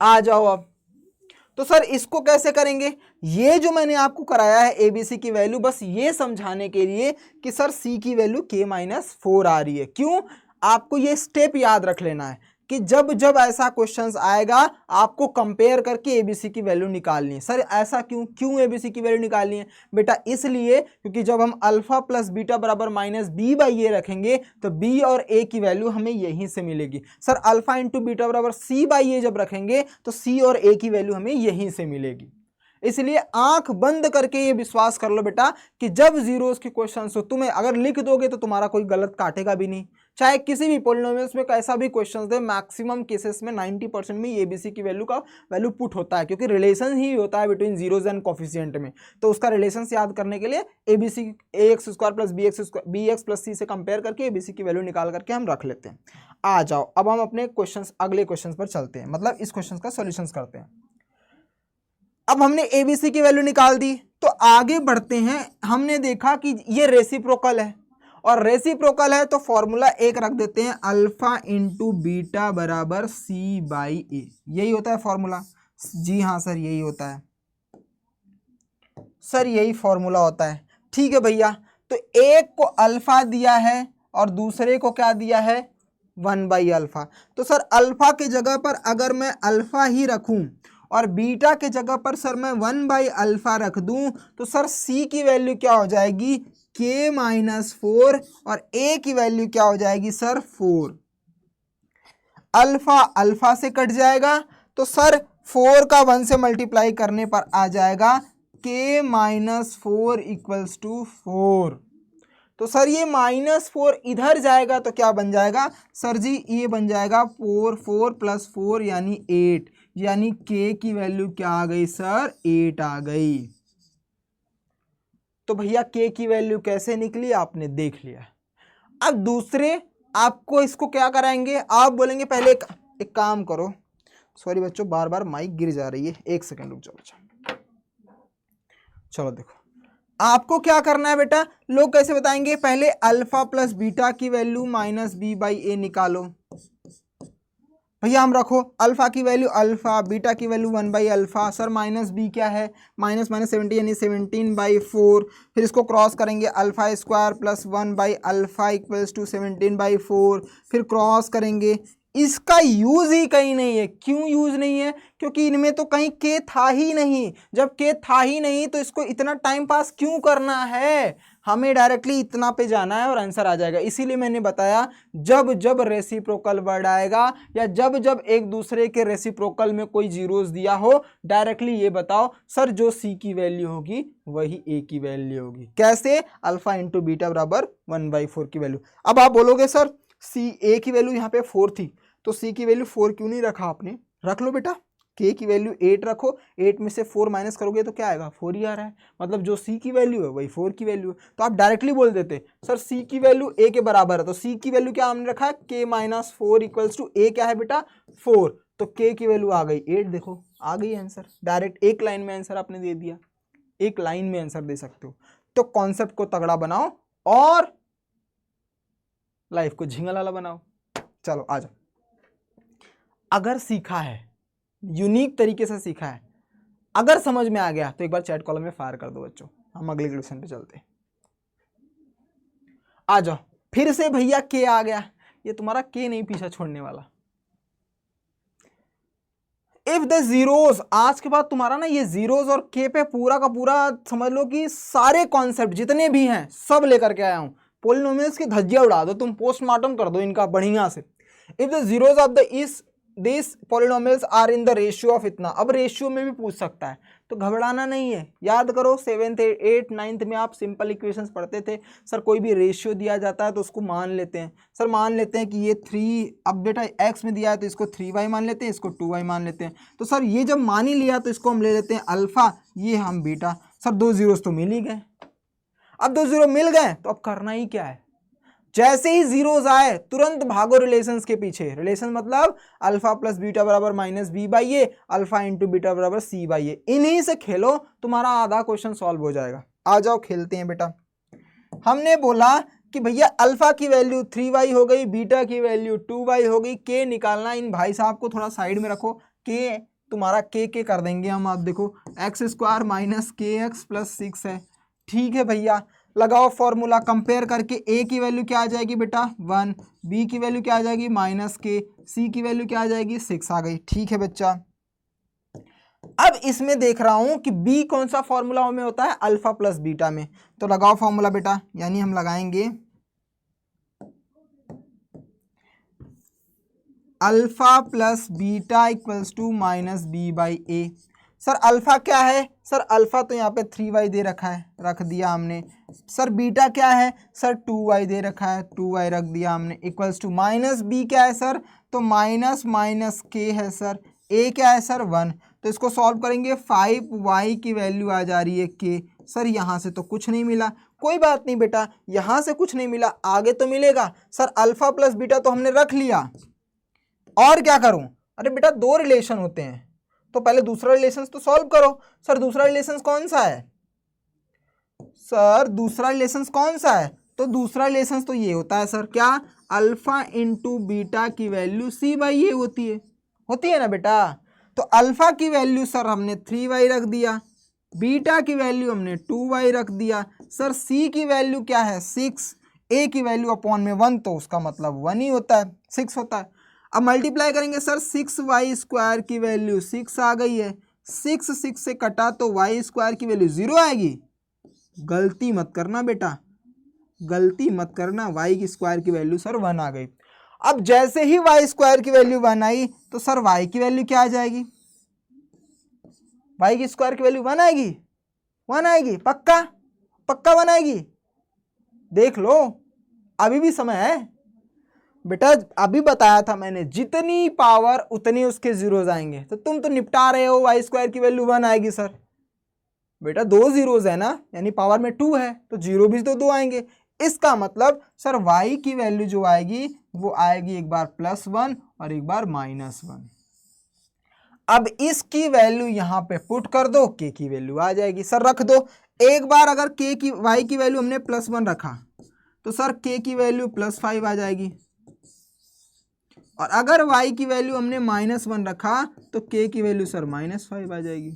आ जाओ अब, तो सर इसको कैसे करेंगे, ये जो मैंने आपको कराया है एबीसी की वैल्यू, बस ये समझाने के लिए कि सर c की वैल्यू k-4 आ रही है। क्यों, आपको ये स्टेप याद रख लेना है कि जब जब ऐसा क्वेश्चंस आएगा आपको कंपेयर करके एबीसी की वैल्यू निकालनी है। सर ऐसा क्यों एबीसी की वैल्यू निकालनी है बेटा, इसलिए क्योंकि जब हम अल्फा प्लस बीटा बराबर -b/a रखेंगे तो b और a की वैल्यू हमें यहीं से मिलेगी। सर अल्फा इंटू बीटा बराबर c/a जब रखेंगे तो c और a की वैल्यू हमें यहीं से मिलेगी। इसलिए आंख बंद करके ये विश्वास कर लो बेटा कि जब जीरोस के क्वेश्चन हो, तुम्हें अगर लिख दोगे तो तुम्हारा कोई गलत काटेगा भी नहीं, चाहे किसी भी पॉलिनोमियल्स में कैसा भी क्वेश्चन दे, मैक्सिमम केसेस में 90% में एबीसी की वैल्यू पुट होता है, क्योंकि रिलेशन ही होता है बिटवीन जीरोस एंड कोफिशिएंट में। तो उसका रिलेशन याद करने के लिए ABC ax² plus bx plus c से कंपेयर करके एबीसी की वैल्यू निकाल करके हम रख लेते हैं। आ जाओ अब हम अपने अगले क्वेश्चन पर चलते हैं, मतलब इस क्वेश्चन का सोल्यूशन करते हैं। अब हमने एबीसी की वैल्यू निकाल दी तो आगे बढ़ते हैं। हमने देखा कि ये रेसिप्रोकल है, और रेसिप्रोकल है तो फॉर्मूला एक रख देते हैं, अल्फा इंटू बीटा बराबर c/a। यही होता है फॉर्मूला, जी हाँ सर यही होता है सर, यही फॉर्मूला होता है। ठीक है भैया, तो एक को अल्फा दिया है और दूसरे को क्या दिया है, 1/अल्फा। तो सर अल्फा के जगह पर अगर मैं अल्फा ही रखूं और बीटा के जगह पर सर मैं 1/अल्फा रख दूं तो सर c की वैल्यू क्या हो जाएगी, k-4, और a की वैल्यू क्या हो जाएगी सर 4। अल्फा अल्फा से कट जाएगा तो सर 4 का 1 से मल्टीप्लाई करने पर आ जाएगा k-4 = 4। तो सर ये -4 इधर जाएगा तो क्या बन जाएगा सर जी, ये बन जाएगा 4, 4 + 4 यानी 8, यानी k की वैल्यू क्या आ गई सर 8 आ गई। तो भैया k की वैल्यू कैसे निकली आपने देख लिया। अब दूसरे आपको इसको क्या कराएंगे, आप बोलेंगे पहले एक काम करो, सॉरी बच्चों बार बार माइक गिर जा रही है, 1 सेकंड रुक जाओ बच्चा। चलो देखो आपको क्या करना है बेटा, लोग कैसे बताएंगे, पहले अल्फा प्लस बीटा की वैल्यू -b/a निकालो। भैया हम रखो अल्फा की वैल्यू अल्फा, बीटा की वैल्यू 1/अल्फा, सर -b क्या है, -70 यानी 17/4, फिर इसको क्रॉस करेंगे अल्फा स्क्वायर प्लस 1/अल्फा इक्वल्स टू 17/4, फिर क्रॉस करेंगे। इसका यूज ही कहीं नहीं है। क्यों यूज नहीं है, क्योंकि इनमें तो कहीं के था ही नहीं। जब के था ही नहीं तो इसको इतना टाइम पास क्यों करना है, हमें डायरेक्टली इतना पे जाना है और आंसर आ जाएगा। इसीलिए मैंने बताया जब जब रेसिप्रोकल वर्ड आएगा या जब जब एक दूसरे के रेसिप्रोकल में कोई जीरोस दिया हो, डायरेक्टली ये बताओ सर जो सी की वैल्यू होगी वही ए की वैल्यू होगी। कैसे, अल्फा इंटू बीटा बराबर 1/4 की वैल्यू। अब आप बोलोगे सर सी ए की वैल्यू यहाँ पे 4 थी तो सी की वैल्यू 4 क्यों नहीं रखा आपने, रख लो बेटा, के की वैल्यू 8 रखो, 8 में से 4 माइनस करोगे तो क्या आएगा 4 ही आ रहा है, मतलब जो सी की वैल्यू है वही 4 की वैल्यू है। तो आप डायरेक्टली बोल देते सर सी की वैल्यू ए के बराबर है, तो सी की वैल्यू क्या हमने रखा है के -4 इक्वल्स टू ए क्या है बेटा 4, तो के की वैल्यू आ गई 8, देखो आ गई आंसर। डायरेक्ट एक लाइन में आंसर आपने दे दिया, एक लाइन में आंसर दे सकते हो। तो कॉन्सेप्ट को तगड़ा बनाओ और लाइफ को झिंगल वाला बनाओ। चलो आ जाओ, अगर सीखा है, यूनिक तरीके से सीखा है, अगर समझ में आ गया तो एक बार चैट कॉलम में फायर कर दो बच्चों। हम अगले क्वेश्चन पे चलते हैं, आ जाओ। फिर से भैया के आ गया, ये तुम्हारा के नहीं पीछा छोड़ने वाला। इफ द जीरोस, आज के बाद तुम्हारा ना ये जीरोस और के पे पूरा का पूरा समझ लो कि सारे कॉन्सेप्ट जितने भी हैं सब लेकर के आया हूं। पोलिनोमियल्स की धज्जियां उड़ा दो तुम, पोस्टमार्टम कर दो इनका बढ़िया से। If the zeros of the इस this polynomials are in the ratio of इतना, अब रेशियो में भी पूछ सकता है तो घबराना नहीं है। याद करो 7th 8th 9th में आप सिंपल इक्वेशंस पढ़ते थे, सर कोई भी रेशियो दिया जाता है तो उसको मान लेते हैं, सर मान लेते हैं कि ये 3, अब बेटा x में दिया है तो इसको 3y मान लेते हैं, इसको 2y मान लेते हैं। तो सर ये जब मान ही लिया तो इसको हम ले लेते हैं अल्फा, ये हम बीटा। सर 2 जीरोस तो मिल ही गए, अब 2 जीरो मिल गए तो अब करना ही क्या है, जैसे ही जीरोस आए तुरंत भागो रिलेशंस के पीछे। रिलेशन मतलब अल्फा प्लस बीटा बराबर -b/a, अल्फा इंटू बीटा बराबर c/a, इन्हीं से खेलो, तुम्हारा आधा क्वेश्चन सॉल्व हो जाएगा। आ जाओ खेलते हैं बेटा। हमने बोला कि भैया अल्फा की वैल्यू 3y हो गई, बीटा की वैल्यू 2y हो गई, के निकालना। इन भाई साहब को थोड़ा साइड में रखो, के तुम्हारा के कर देंगे हम। आप देखो x² - kx + 6 है, ठीक है भैया। लगाओ फॉर्मूला, कंपेयर करके a की वैल्यू क्या आ जाएगी बेटा 1, b की वैल्यू क्या आ जाएगी -k, c की वैल्यू क्या आ जाएगी 6 आ गई, ठीक है बच्चा। अब इसमें देख रहा हूं कि b कौन सा फॉर्मूला में होता है, अल्फा प्लस बीटा में, तो लगाओ फॉर्मूला बेटा, यानी हम लगाएंगे alpha plus beta equals to -b/a। Sir alpha क्या है, सर अल्फा तो यहाँ पे 3y दे रखा है, रख दिया हमने। सर बीटा क्या है, सर 2y दे रखा है, 2y रख दिया हमने, इक्वल्स टू -b क्या है सर, तो माइनस k है सर, a क्या है सर 1, तो इसको सॉल्व करेंगे 5y की वैल्यू आ जा रही है k। सर यहाँ से तो कुछ नहीं मिला, कोई बात नहीं बेटा, यहाँ से कुछ नहीं मिला आगे तो मिलेगा। सर अल्फा प्लस बीटा तो हमने रख लिया, और क्या करूं, अरे बेटा 2 रिलेशन होते हैं तो पहले दूसरा रिलेशन तो सॉल्व करो। सर दूसरा रिलेशन कौन सा है, सर दूसरा रिलेशन कौन सा है, तो दूसरा रिलेशन तो ये होता है सर, क्या, अल्फा इंटू बीटा की वैल्यू c/a होती है ना बेटा। तो अल्फा की वैल्यू सर हमने 3y रख दिया, बीटा की वैल्यू हमने 2y रख दिया, सर c की वैल्यू क्या है 6, a की वैल्यू अपॉन में 1, तो उसका मतलब 1 ही होता है, 6 होता है। अब मल्टीप्लाई करेंगे सर 6y² की वैल्यू 6 आ गई है, 6 से कटा तो y² की वैल्यू 0 आएगी। गलती मत करना बेटा, गलती मत करना, y² की वैल्यू सर 1 आ गई। अब जैसे ही y² की वैल्यू 1 आई तो सर y की वैल्यू क्या आ जाएगी, y² की वैल्यू 1 आएगी, 1 आएगी, पक्का पक्का 1 आएगी। देख लो, अभी भी समय है बेटा। अभी बताया था मैंने, जितनी पावर उतनी उसके जीरोज आएंगे। तो तुम तो निपटा रहे हो, वाई स्क्वायर की वैल्यू 1 आएगी सर। बेटा 2 जीरोज है ना, यानी पावर में 2 है, तो जीरो भी तो 2 आएंगे। इसका मतलब सर y की वैल्यू जो आएगी वो आएगी एक बार +1 और एक बार -1। अब इसकी वैल्यू यहाँ पे पुट कर दो, k की वैल्यू आ जाएगी। सर रख दो एक बार, अगर k की y की वैल्यू हमने +1 रखा तो सर k की वैल्यू +5 आ जाएगी, और अगर y की वैल्यू हमने -1 रखा तो k की वैल्यू सर -5 आ जाएगी।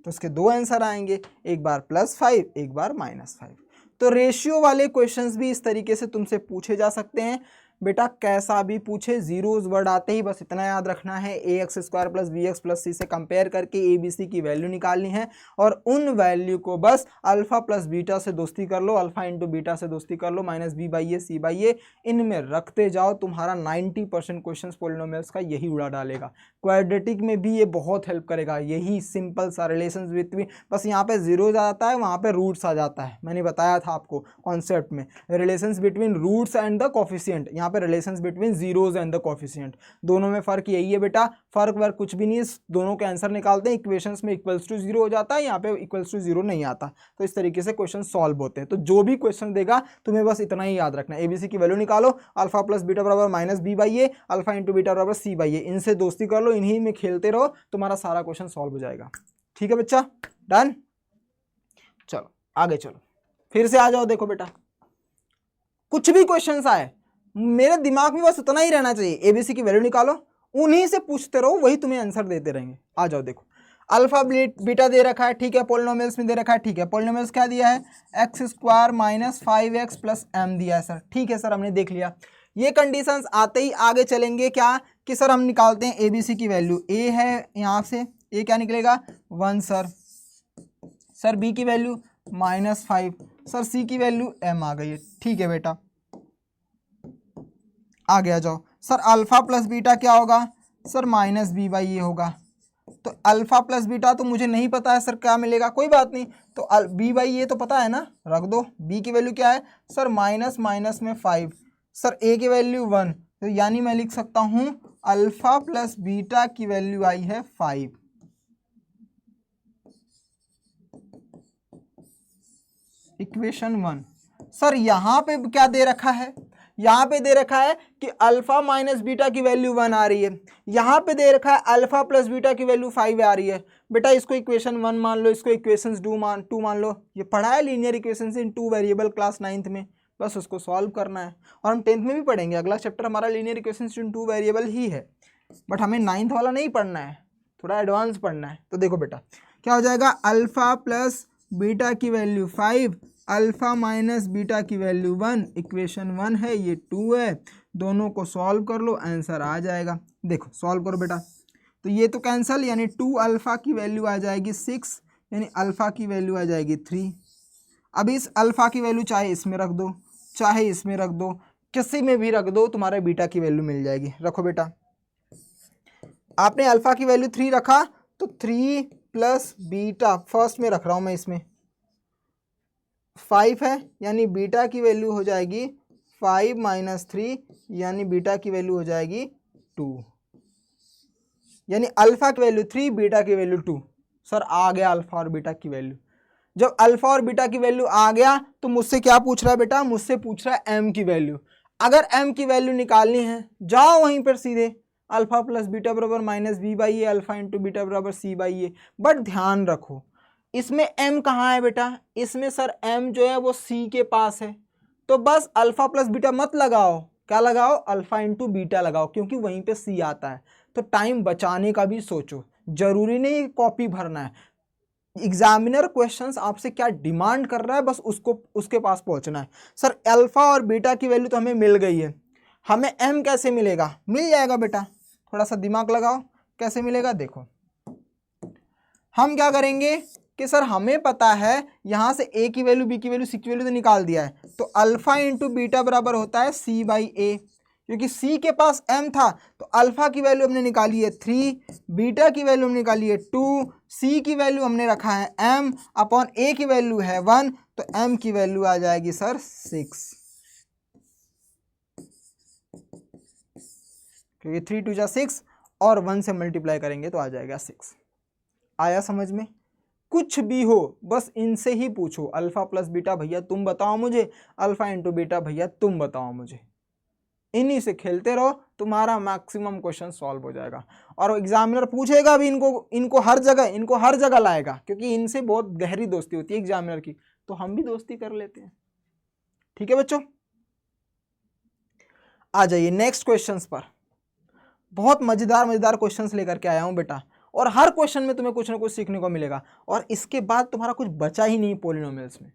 तो इसके दो आंसर आएंगे, एक बार +5 एक बार -5। तो रेशियो वाले क्वेश्चंस भी इस तरीके से तुमसे पूछे जा सकते हैं बेटा, कैसा भी पूछे, जीरोज वर्ड आते ही बस इतना याद रखना है, ax² + bx + c से कंपेयर करके abc की वैल्यू निकालनी है, और उन वैल्यू को बस अल्फा प्लस बीटा से दोस्ती कर लो, अल्फा इंटू बीटा से दोस्ती कर लो, -b/a c/a इनमें रखते जाओ। तुम्हारा 90% क्वेश्चन पॉलिनोमियल्स का यही उड़ा डालेगा। क्वाड्रेटिक में भी ये बहुत हेल्प करेगा, यही सिंपल सा रिलेशंस बिटवीन, बस यहाँ पे जीरोज आ जाता है, वहाँ पे रूट्स आ जाता है। मैंने बताया था आपको कॉन्सेप्ट में, relations between roots and the coefficient, यहाँ पे relations between zeros and the coefficient, दोनों में फर्क यही है बेटा। फर्क वर्क कुछ भी नहीं है, दोनों के आंसर निकालते हैं, इक्वेशंस में =0 हो जाता है, यहाँ पे =0 नहीं आता। तो इस तरीके से क्वेश्चन सॉल्व होते हैं। तो जो भी क्वेश्चन देगा तुम्हें बस इतना ही याद रखना है, एबीसी की वैल्यू निकालो, अल्फा प्लस बीटा बराबर -b/a, अल्फा इंटू बीटा बराबर c/a, इनसे दोस्ती कर लो, इन्हीं में खेलते रहो, तुम्हारा सारा क्वेश्चन सॉल्व हो जाएगा। ठीक है बच्चा, डन। चलो आगे चलो, फिर से आ जाओ। देखो बेटा, कुछ भी क्वेश्चंस आए मेरे दिमाग में बस उतना ही रहना चाहिए, एबीसी की वैल्यू निकालो, उन्हीं से पूछते रहो, वही तुम्हें आंसर देते रहेंगे। आ जाओ, देखो अल्फा बीटा दे रखा है, ठीक है, पॉलिनोमियल्स में दे रखा है, ठीक है, पॉलिनोमियल्स क्या दिया है, x² - 5x + m दिया है सर। ठीक है सर, हमने देख लिया। ये कंडीशंस आते ही आगे चलेंगे क्या कि सर हम निकालते हैं एबीसी की वैल्यू, a है यहाँ से, a क्या निकलेगा 1 सर b की वैल्यू -5 सर, c की वैल्यू m आ गई है। ठीक है बेटा, आगे आ जाओ। सर अल्फा प्लस बीटा क्या होगा सर, -b/a होगा। तो अल्फा प्लस बीटा तो मुझे नहीं पता है सर क्या मिलेगा, कोई बात नहीं, तो b/a तो पता है ना, रख दो। b की वैल्यू क्या है सर, माइनस में 5 सर, a की वैल्यू 1, तो यानी मैं लिख सकता हूं अल्फा प्लस बीटा की वैल्यू आई है 5। इक्वेशन 1। सर यहाँ पे क्या दे रखा है, यहाँ पे दे रखा है कि अल्फा माइनस बीटा की वैल्यू 1 आ रही है, यहाँ पे दे रखा है अल्फा प्लस बीटा की वैल्यू 5 आ रही है। बेटा इसको इक्वेशन 1 मान लो, इसको इक्वेशन 2 मान लो। ये पढ़ा है लीनियर इक्वेशंस इन 2 वेरिएबल क्लास 9th में, बस उसको सॉल्व करना है। और हम 10th में भी पढ़ेंगे, अगला चैप्टर हमारा लीनियर इक्वेशंस इन 2 वेरिएबल ही है, बट हमें 9th वाला नहीं पढ़ना है, थोड़ा एडवांस पढ़ना है। तो देखो बेटा क्या हो जाएगा, अल्फा प्लस बीटा की वैल्यू 5, अल्फा माइनस बीटा की वैल्यू 1, इक्वेशन 1 है, ये 2 है, दोनों को सॉल्व कर लो, आंसर आ जाएगा। देखो सॉल्व करो बेटा, तो ये तो कैंसिल, यानी 2 अल्फा की वैल्यू आ जाएगी 6, यानी अल्फा की वैल्यू आ जाएगी 3। अब इस अल्फा की वैल्यू चाहे इसमें रख दो, चाहे इसमें रख दो, किसी में भी रख दो, तुम्हारे बीटा की वैल्यू मिल जाएगी। रखो बेटा, आपने अल्फा की वैल्यू 3 रखा, तो 3 प्लस बीटा, फर्स्ट में रख रहा हूँ मैं, इसमें 5 है, यानी बीटा की वैल्यू हो जाएगी 5 माइनस 3, यानी बीटा की वैल्यू हो जाएगी 2, यानी अल्फा की वैल्यू 3, बीटा की वैल्यू 2। सर आ गया अल्फा और बीटा की वैल्यू। जब अल्फा और बीटा की वैल्यू आ गया तो मुझसे क्या पूछ रहा है बेटा, मुझसे पूछ रहा है एम की वैल्यू। अगर एम की वैल्यू निकालनी है, जाओ वहीं पर सीधे, अल्फा प्लस बीटा बराबर -b/a, अल्फा इंटू बीटा बराबर c/a। बट ध्यान रखो, इसमें m कहाँ है बेटा, इसमें सर m जो है वो c के पास है, तो बस अल्फा प्लस बीटा मत लगाओ, क्या लगाओ, अल्फा इंटू बीटा लगाओ, क्योंकि वहीं पे c आता है। तो टाइम बचाने का भी सोचो, जरूरी नहीं कॉपी भरना है, एग्जामिनर क्वेश्चंस आपसे क्या डिमांड कर रहा है, बस उसको उसके पास पहुंचना है। सर अल्फा और बीटा की वैल्यू तो हमें मिल गई है, हमें m कैसे मिलेगा, मिल जाएगा बेटा, थोड़ा सा दिमाग लगाओ, कैसे मिलेगा। देखो हम क्या करेंगे कि सर हमें पता है यहाँ से a की वैल्यू, b की वैल्यू, c की वैल्यू तो निकाल दिया है, तो अल्फा इंटू बीटा बराबर होता है c/a, क्योंकि c के पास m था, तो अल्फा की वैल्यू हमने निकाली है 3, बीटा की वैल्यू हमने निकाली है 2, c की वैल्यू हमने रखा है m अपॉन a की वैल्यू है 1, तो m की वैल्यू आ जाएगी सर 6, क्योंकि 3 2 जा 6 और 1 से मल्टीप्लाई करेंगे तो आ जाएगा 6। आया समझ में? कुछ भी हो बस इनसे ही पूछो, अल्फा प्लस बीटा भैया तुम बताओ मुझे, अल्फा इंटू बीटा भैया तुम बताओ मुझे, इन्हीं से खेलते रहो, तुम्हारा मैक्सिमम क्वेश्चन सॉल्व हो जाएगा। और एग्जामिनर पूछेगा भी इनको हर जगह लाएगा, क्योंकि इनसे बहुत गहरी दोस्ती होती है एग्जामिनर की, तो हम भी दोस्ती कर लेते हैं। ठीक है बच्चों, आ जाइए नेक्स्ट क्वेश्चंस पर। बहुत मजेदार क्वेश्चंस लेकर के आया हूं बेटा, और हर क्वेश्चन में तुम्हें कुछ ना कुछ सीखने को मिलेगा। और इसके बाद तुम्हारा कुछ बचा ही नहीं पॉलिनोमियल्स में।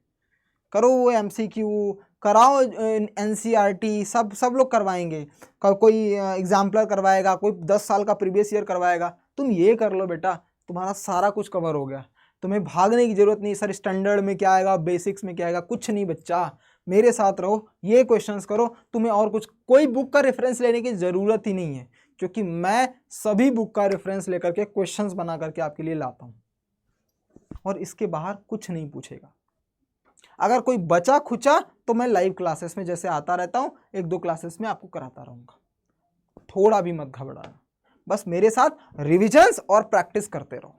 करो वो MCQ, कराओ NCERT, सब लोग करवाएंगे, कोई एग्जाम्पलर करवाएगा, कोई 10 साल का प्रीवियस ईयर करवाएगा। तुम ये कर लो बेटा, तुम्हारा सारा कुछ कवर हो गया, तुम्हें भागने की जरूरत नहीं। सर स्टैंडर्ड में क्या आएगा, बेसिक्स में क्या आएगा, कुछ नहीं बच्चा, मेरे साथ रहो, ये क्वेश्चंस करो, तुम्हें और कुछ कोई बुक का रेफरेंस लेने की ज़रूरत ही नहीं है, क्योंकि मैं सभी बुक का रेफरेंस लेकर के क्वेश्चंस बना करके आपके लिए लाता हूँ, और इसके बाहर कुछ नहीं पूछेगा। अगर कोई बचा खुचा तो मैं लाइव क्लासेस में जैसे आता रहता हूँ, 1-2 क्लासेस में आपको कराता रहूँगा, थोड़ा भी मत घबराना, बस मेरे साथ रिविजन्स और प्रैक्टिस करते रहो,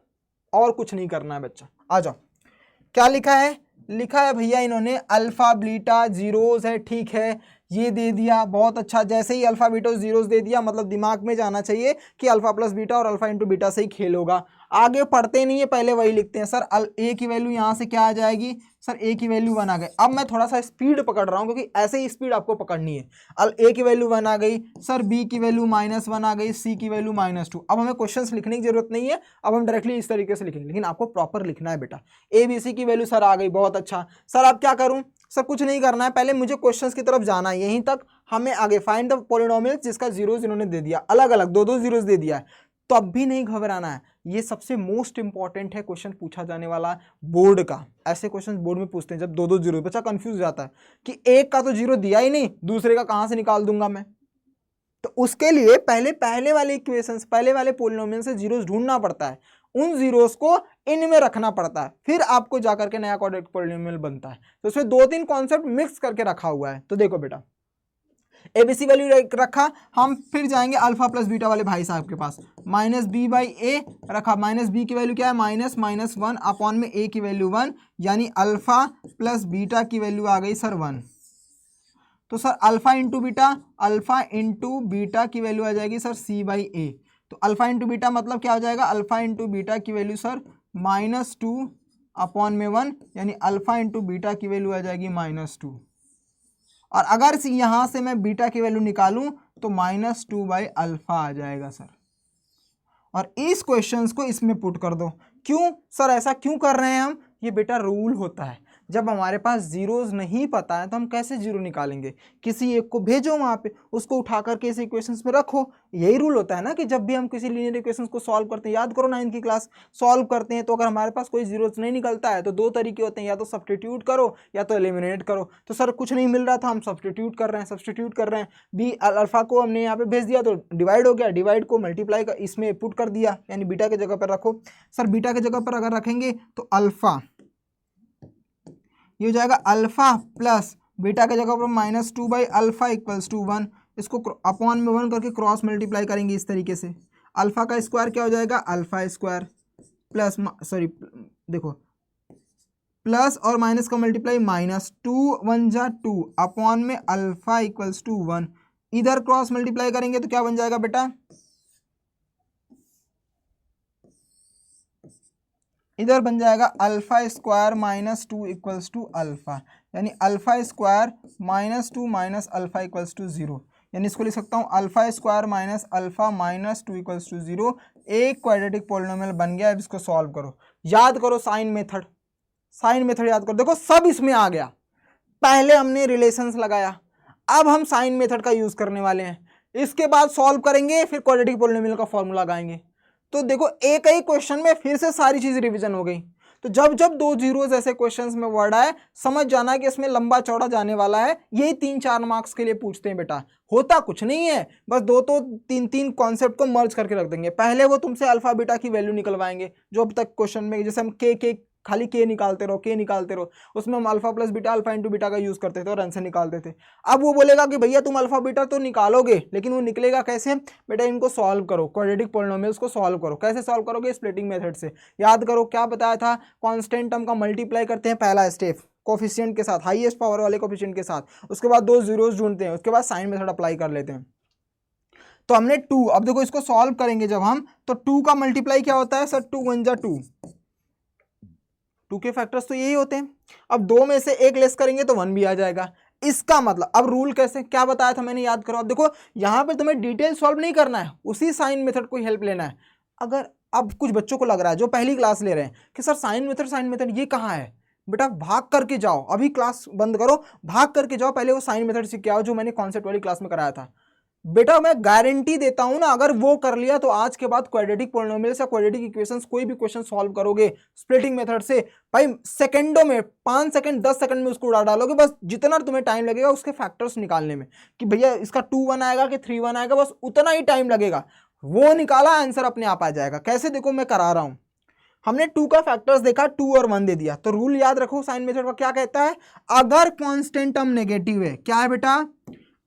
और कुछ नहीं करना है बच्चा। आ जाओ, क्या लिखा है? लिखा है भैया इन्होंने अल्फा बीटा जीरोस है, ठीक है, ये दे दिया, बहुत अच्छा। जैसे ही अल्फा बीटा जीरोस दे दिया, मतलब दिमाग में जाना चाहिए कि अल्फा प्लस बीटा और अल्फा इंटू बीटा से ही खेल होगा। आगे पढ़ते नहीं है, पहले वही लिखते हैं। सर ए की वैल्यू यहाँ से क्या आ जाएगी? सर ए की वैल्यू 1 आ गई। अब मैं थोड़ा सा स्पीड पकड़ रहा हूँ, क्योंकि ऐसे ही स्पीड आपको पकड़नी है। ए की वैल्यू 1 आ गई, सर बी की वैल्यू -1 आ गई, सी की वैल्यू -2। अब हमें क्वेश्चंस लिखने की जरूरत नहीं है, अब हम डायरेक्टली इस तरीके से लिखेंगे, लेकिन आपको प्रॉपर लिखना है बेटा। ए बी सी की वैल्यू सर आ गई, बहुत अच्छा। सर अब क्या करूँ? सर कुछ नहीं करना है, पहले मुझे क्वेश्चंस की तरफ जाना है, यहीं तक हमें आगे फाइंड द पॉलिनोमियल्स जिसका जीरोस इन्होंने दे दिया, अलग अलग 2-2 जीरोस दे दिया है, तो अब भी नहीं घबराना है। ये सबसे मोस्ट इंपॉर्टेंट है क्वेश्चन पूछा जाने वाला बोर्ड का। ऐसे क्वेश्चन बोर्ड में पूछते हैं जब 2-2 जीरो, बच्चा कंफ्यूज हो जाता है कि एक का तो जीरो दिया ही नहीं, दूसरे का कहां से निकाल दूंगा मैं। तो उसके लिए पहले वाले इक्वेशंस, पहले वाले पॉलिनोमियल से जीरोस ढूंढना पड़ता है, उन जीरोस को इनमें रखना पड़ता है, फिर आपको जाकर के नया पॉलिनोमियल बनता है। तो उसमें 2-3 कॉन्सेप्ट मिक्स करके रखा हुआ है। तो देखो बेटा, एबीसी वैल्यू रखा, हम फिर जाएंगे अल्फा प्लस बीटा वाले भाई साहब के पास, -b/a रखा, -b की वैल्यू क्या है? -1 अपॉन में a की वैल्यू 1, यानी अल्फा प्लस बीटा की वैल्यू आ गई सर 1। तो सर अल्फा इंटू बीटा की वैल्यू आ जाएगी सर c/a। तो अल्फा इंटू बीटा मतलब क्या हो जाएगा? अल्फा इंटू बीटा की वैल्यू सर -2 अपॉन में 1, यानी अल्फा इंटू बीटा की वैल्यू आ जाएगी -2। और अगर यहाँ से मैं बीटा की वैल्यू निकालूं तो -2/अल्फा आ जाएगा सर। और इस क्वेश्चंस को इसमें पुट कर दो। क्यों सर, ऐसा क्यों कर रहे हैं हम? ये बेटा रूल होता है, जब हमारे पास जीरोस नहीं पता है तो हम कैसे जीरो निकालेंगे? किसी एक को भेजो वहाँ पे, उसको उठा करके इस इक्वेशंस में रखो। यही रूल होता है ना कि जब भी हम किसी लीनियर इक्वेशंस को सॉल्व करते हैं, याद करो 9th की क्लास, सॉल्व करते हैं तो अगर हमारे पास कोई जीरोस नहीं निकलता है तो 2 तरीके होते हैं, या तो सब्स्टिट्यूट करो या तो एलिमिनेट करो। तो सर कुछ नहीं मिल रहा था, हम सब्स्टिट्यूट कर रहे हैं, बी अल्फा को हमने यहाँ पे भेज दिया तो डिवाइड हो गया, डिवाइड को मल्टीप्लाई इसमें पुट कर दिया, यानी बीटा की जगह पर रखो। सर बीटा की जगह पर अगर रखेंगे तो अल्फा, ये हो जाएगा अल्फा प्लस बीटा के जगह पर -2/अल्फा इक्वल्स टू 1। इसको अपॉन में 1 करके क्रॉस मल्टीप्लाई करेंगे इस तरीके से। अल्फा का स्क्वायर क्या हो जाएगा? अल्फा स्क्वायर प्लस देखो प्लस और माइनस का मल्टीप्लाई, -2 1 जा 2 अपॉन में अल्फा इक्वल्स टू 1। इधर क्रॉस मल्टीप्लाई करेंगे तो क्या बन जाएगा बेटा? इधर बन जाएगा alpha square -2 equals to alpha, यानी alpha square -2 minus alpha equals to 0, यानी इसको लिख सकता हूँ alpha square minus alpha -2 equals to 0। एक क्वाड्रेटिक पॉलिनोमियल बन गया। अब इसको सॉल्व करो, याद करो साइन मेथड याद करो। देखो सब इसमें आ गया, पहले हमने रिलेशंस लगाया, अब हम साइन मेथड का यूज करने वाले हैं। इसके बाद सॉल्व करेंगे, फिर क्वाड्रेटिक पॉलिनोमियल का फॉर्मूला लगाएंगे। तो देखो एक ही क्वेश्चन में फिर से सारी चीज रिवीजन हो गई। तो जब जब दो जीरोज ऐसे क्वेश्चंस में वर्ड आए समझ जाना कि इसमें लंबा चौड़ा जाने वाला है। यही 3-4 मार्क्स के लिए पूछते हैं बेटा, होता कुछ नहीं है, बस दो तो तीन कॉन्सेप्ट को मर्ज करके रख देंगे। पहले वो तुमसे अल्फा बीटा की वैल्यू निकलवाएंगे जो अब तक क्वेश्चन में, जैसे हम के खाली के निकालते रहो, उसमें हम alpha plus beta, alpha into beta का यूज करते थे और आंसर निकालते थे। अब वो बोलेगा कि भैया तुम अल्फा बीटा तो निकालोगे, लेकिन वो निकलेगा कैसे बेटा, इनको सॉल्व करो, क्वाड्रेटिक पॉलिनोमियल्स को सॉल्व करो। कैसे सॉल्व करोगे? स्प्लिटिंग मेथड से। याद करो क्या बताया था, कांस्टेंट टर्म का मल्टीप्लाई करते हैं पहला स्टेप कोफिशिएंट के साथ, हाईएस्ट पावर वाले कोफिशिएंट के साथ, उसके बाद दो जीरोस ढूंढते हैं, उसके बाद साइन मेथड अप्लाई कर लेते हैं। तो हमने 2, अब देखो इसको सॉल्व करेंगे जब हम, तो 2 का मल्टीप्लाई क्या होता है सर, 2 1 जा 2, 2 के फैक्टर्स तो यही होते हैं। अब 2 में से 1 लेस करेंगे तो 1 भी आ जाएगा। इसका मतलब अब रूल कैसे, क्या बताया था मैंने, याद करो। अब देखो यहाँ पे तुम्हें डिटेल सॉल्व नहीं करना है, उसी साइन मेथड को हेल्प लेना है। अगर अब कुछ बच्चों को लग रहा है जो पहली क्लास ले रहे हैं कि सर साइन मेथड ये कहाँ है, बेटा भाग करके जाओ, अभी क्लास बंद करो, भाग करके जाओ, पहले वो साइन मेथड सीख के आओ जो मैंने कॉन्सेप्ट वाली क्लास में कराया था। बेटा मैं गारंटी देता हूं ना, अगर वो कर लिया तो आज के बाद क्वाड्रेटिक पॉलिनोमियल्स या क्वाड्रेटिक इक्वेशंस कोई भी क्वेश्चन सॉल्व करोगे स्प्लिटिंग मेथड से, भाई सेकंडों में, 5 सेकंड 10 सेकंड में उसको उड़ा डालोगे। बस जितना तुम्हें टाइम लगेगा उसके फैक्टर्स निकालने में कि भैया इसका 2 1 आएगा कि 3 1 आएगा, बस उतना ही टाइम लगेगा, वो निकाला आंसर अपने आप आ जाएगा। कैसे देखो मैं करा रहा हूं, हमने 2 का फैक्टर्स देखा, 2 और 1 दे दिया, तो रूल याद रखो साइन मेथड का क्या कहता है, अगर कांस्टेंट टर्म नेगेटिव है, क्या है बेटा,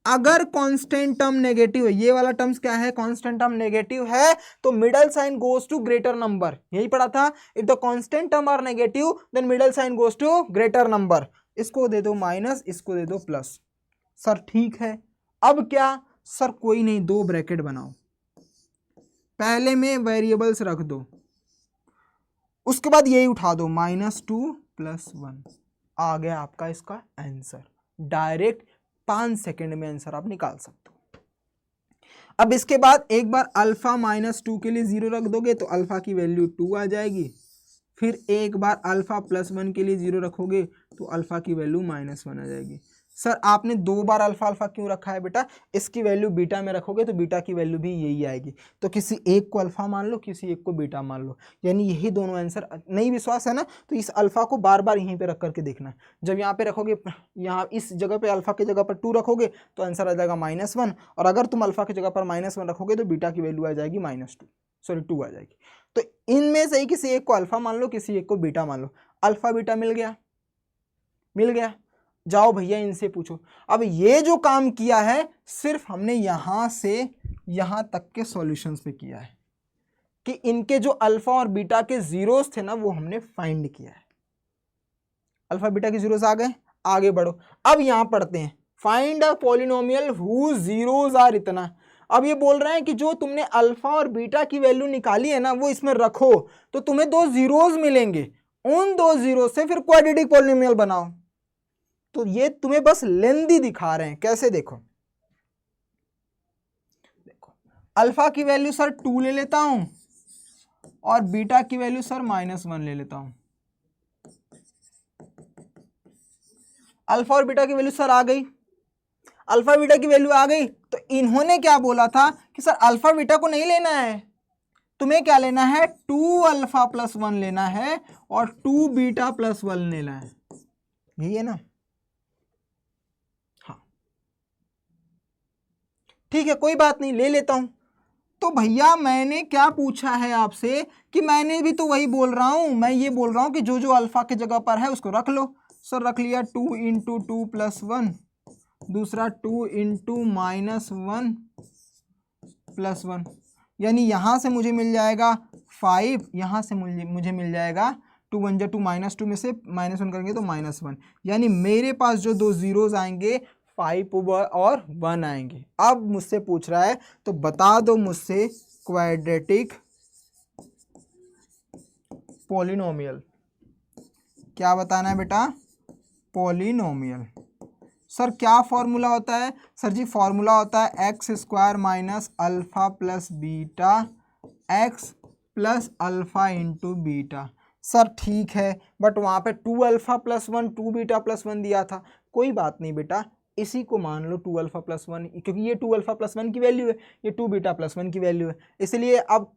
अगर कांस्टेंट टर्म नेगेटिव है, ये वाला टर्म्स क्या है, कांस्टेंट टर्म नेगेटिव है, तो middle sign goes to greater number, यही पढ़ा था। If the constant term are negative then middle sign goes to greater number. इसको दे दो माइनस, इसको दे दो प्लस। सर ठीक है, अब क्या सर, कोई नहीं, 2 ब्रैकेट बनाओ, पहले में वेरिएबल्स रख दो, उसके बाद यही उठा दो, -2 + 1, आ गया आपका इसका आंसर। डायरेक्ट 5 सेकंड में आंसर आप निकाल सकते हो। अब इसके बाद एक बार अल्फा -2 के लिए 0 रख दोगे तो अल्फा की वैल्यू 2 आ जाएगी। फिर एक बार अल्फा +1 के लिए 0 रखोगे तो अल्फा की वैल्यू -1 आ जाएगी। सर आपने 2 बार अल्फा क्यों रखा है बेटा, इसकी वैल्यू बीटा में रखोगे तो बीटा की वैल्यू भी यही आएगी। तो किसी एक को अल्फा मान लो, किसी एक को बीटा मान लो, यानी यही दोनों आंसर। नहीं विश्वास है ना, तो इस अल्फा को बार बार यहीं पे रख करके देखना। जब यहाँ पे रखोगे, यहाँ इस जगह पे अल्फा की जगह पर 2 रखोगे तो आंसर आ जाएगा -1, और अगर तुम अल्फा की जगह पर -1 रखोगे तो बीटा की वैल्यू आ जाएगी -2 आ जाएगी। तो इनमें से ही किसी एक को अल्फा मान लो, किसी एक को बीटा मान लो। अल्फा बीटा मिल गया, जाओ भैया इनसे पूछो। अब ये जो काम किया है सिर्फ हमने यहां से यहां तक के सॉल्यूशंस पे किया है कि इनके जो अल्फा और बीटा के जीरोस थे ना वो हमने फाइंड किया है। अल्फा बीटा के जीरोस आ गए, आगे बढ़ो। अब यहां पढ़ते हैं, find a polynomial whose zeros are इतना। अब ये बोल रहे हैं कि जो तुमने अल्फा और बीटा की वैल्यू निकाली है ना वो इसमें रखो, तो तुम्हें 2 जीरोस मिलेंगे, उन 2 जीरो से फिर क्वाड्रेटिक पॉलिनोमियल बनाओ। तो ये तुम्हें बस लेंदी दिखा रहे हैं, कैसे देखो अल्फा की वैल्यू सर 2 ले लेता हूं और बीटा की वैल्यू सर -1 ले लेता हूं। अल्फा और बीटा की वैल्यू सर आ गई, अल्फा बीटा की वैल्यू आ गई, तो इन्होंने क्या बोला था कि सर अल्फा बीटा को नहीं लेना है, तुम्हें क्या लेना है, 2 अल्फा + 1 लेना है और 2 बीटा + 1 लेना है, यही है ना। ठीक है कोई बात नहीं, ले लेता हूं। तो भैया मैंने क्या पूछा है आपसे कि मैंने भी तो वही बोल रहा हूं, मैं ये बोल रहा हूं कि जो जो अल्फा की जगह पर है उसको रख लो। सर रख लिया, 2 × 2 + 1, दूसरा 2 × -1 + 1, यानी यहां से मुझे मिल जाएगा 5, यहां से मुझे मिल जाएगा 2 1 जा 2, -2 में से -1 करेंगे तो -1, यानी मेरे पास जो 2 जीरोस आएंगे 5 और 1 आएंगे। अब मुझसे पूछ रहा है तो बता दो मुझसे क्वाड्रेटिक पॉलिनोमियल, क्या बताना है बेटा, पॉलिनोमियल। सर क्या फॉर्मूला होता है, सर जी फॉर्मूला होता है x² - alpha + beta x + alpha × beta. Sir ठीक है, बट वहाँ पे 2 अल्फा + 1 2 बीटा + 1 दिया था, कोई बात नहीं बेटा, इसी को मान लो 2 अल्फा प्लस 1, क्योंकि ये 2 अल्फा प्लस 1 की वैल्यू है, ये 2 बीटा प्लस 1 की वैल्यू है, इसलिए अब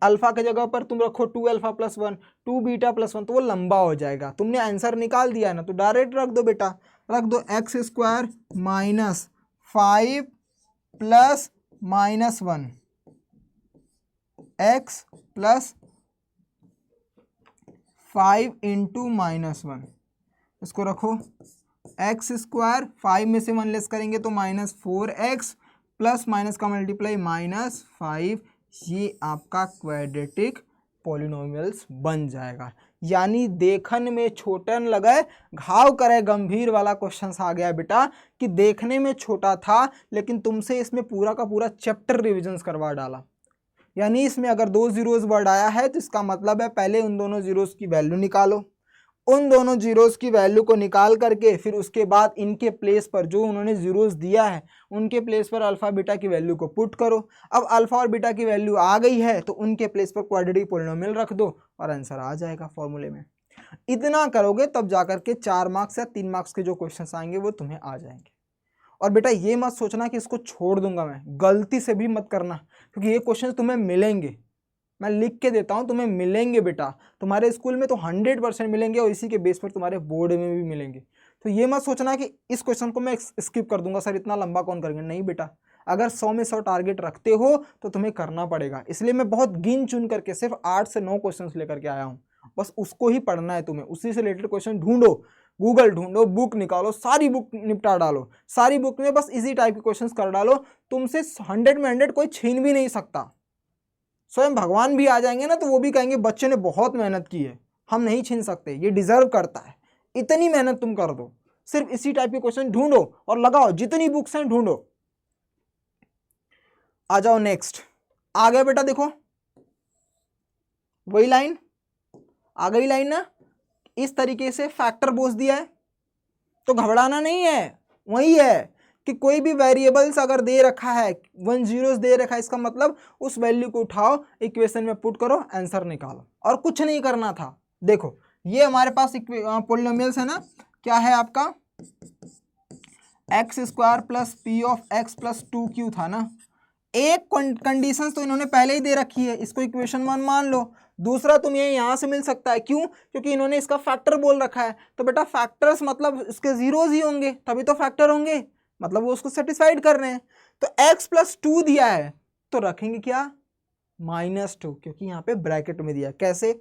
अल्फा की जगह पर तुम रखो 2 अल्फा प्लस 1, 2 बीटा प्लस 1, तो वो लंबा हो जाएगा। तुमने आंसर निकाल दिया है ना, तो डायरेक्ट रख दो बेटा, रख दो x square minus 5 plus minus 1, x plus 5 into minus 1, इसको रखो एक्स स्क्वायर, 5 में से 1 लेस करेंगे तो माइनस 4x प्लस माइनस का मल्टीप्लाई माइनस 5, ये आपका क्वाड्रेटिक पॉलिनोमियल्स बन जाएगा। यानी देखने में छोटन लगे घाव करे गंभीर वाला क्वेश्चन आ गया बेटा, कि देखने में छोटा था लेकिन तुमसे इसमें पूरा का पूरा चैप्टर रिविजन करवा डाला। यानी इसमें अगर 2 जीरोस वर्ड आया है तो इसका मतलब है पहले उन दोनों जीरोस की वैल्यू निकालो, उन दोनों जीरोस की वैल्यू को निकाल करके फिर उसके बाद इनके प्लेस पर जो उन्होंने जीरोस दिया है उनके प्लेस पर अल्फा बीटा की वैल्यू को पुट करो। अब अल्फा और बीटा की वैल्यू आ गई है तो उनके प्लेस पर क्वाड्रेटिक पॉलिनोमियल रख दो और आंसर आ जाएगा फॉर्मूले में। इतना करोगे तब जाकर के 4 मार्क्स या 3 मार्क्स के जो क्वेश्चन आएंगे वो तुम्हें आ जाएंगे। और बेटा ये मत सोचना कि इसको छोड़ दूंगा मैं, गलती से भी मत करना, क्योंकि ये क्वेश्चन तुम्हें मिलेंगे, मैं लिख के देता हूँ, तुम्हें मिलेंगे बेटा, तुम्हारे स्कूल में तो 100% मिलेंगे और इसी के बेस पर तुम्हारे बोर्ड में भी मिलेंगे। तो ये मत सोचना कि इस क्वेश्चन को मैं स्किप कर दूंगा, सर इतना लंबा कौन करेंगे, नहीं बेटा, अगर 100 में 100 टारगेट रखते हो तो तुम्हें करना पड़ेगा। इसलिए मैं बहुत गिन चुन करके सिर्फ 8 से 9 क्वेश्चन लेकर के आया हूँ, बस उसको ही पढ़ना है तुम्हें, उसी से रिलेटेड क्वेश्चन ढूंढो, गूगल ढूंढो, बुक निकालो, सारी बुक निपटा डालो, सारी बुक में बस इसी टाइप के क्वेश्चंस कर डालो, तुमसे 100 में 100 कोई छीन भी नहीं सकता। स्वयं भगवान भी आ जाएंगे ना तो वो भी कहेंगे बच्चे ने बहुत मेहनत की है, हम नहीं छीन सकते, ये डिजर्व करता है, इतनी मेहनत तुम कर दो, सिर्फ इसी टाइप के क्वेश्चन ढूंढो और लगाओ, जितनी बुक्स हैं ढूंढो। आ जाओ नेक्स्ट, आ गया बेटा, देखो वही लाइन आ गई, लाइन ना, इस तरीके से फैक्टर बोझ दिया है तो घबराना नहीं है, वही है कि कोई भी वेरिएबल्स अगर दे रखा है, 1 जीरोस दे रखा है, इसका मतलब उस वैल्यू को उठाओ, इक्वेशन में पुट करो, आंसर निकालो, और कुछ नहीं करना था। देखो ये हमारे पास पॉलिनोमियल्स है ना, क्या है आपका x square plus P of x plus 2q था ना। एक कंडीशन तो इन्होंने पहले ही दे रखी है, इसको इक्वेशन 1 मान लो, दूसरा तुम्हें यहाँ से मिल सकता है, क्यों, क्योंकि इन्होंने इसका फैक्टर बोल रखा है, तो बेटा फैक्टर्स मतलब इसके जीरोस ही होंगे तभी तो फैक्टर होंगे, मतलब वो उसको सेटिस्फाइड कर रहे हैं। तो x प्लस 2 दिया है तो रखेंगे क्या, -2, क्योंकि यहाँ पे ब्रैकेट में दिया है। कैसे,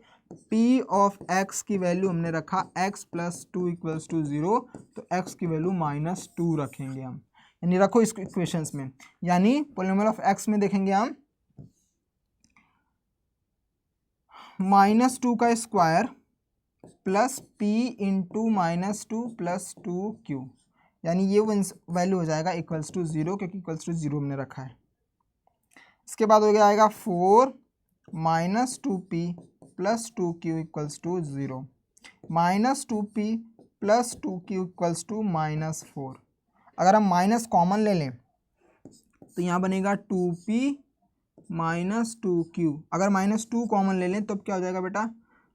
p ऑफ x की वैल्यू हमने रखा x प्लस 2 इक्वल्स टू 0, तो x की वैल्यू -2 रखेंगे हम, यानी रखो इस इक्वेशंस में, यानी पॉलिनोमियल ऑफ x में देखेंगे हम -2 का square plus p into -2 plus 2q, यानी ये वैल्यू हो जाएगा इक्वल्स टू 0, क्योंकि इक्वल्स टू 0 हमने रखा है। इसके बाद हो गया आएगा 4 -2p plus 2q equals to 0, -2p plus 2q equals to -4। अगर हम माइनस कॉमन ले लें तो यहाँ बनेगा 2p -2q, अगर -2 कॉमन ले लें तो क्या हो जाएगा बेटा,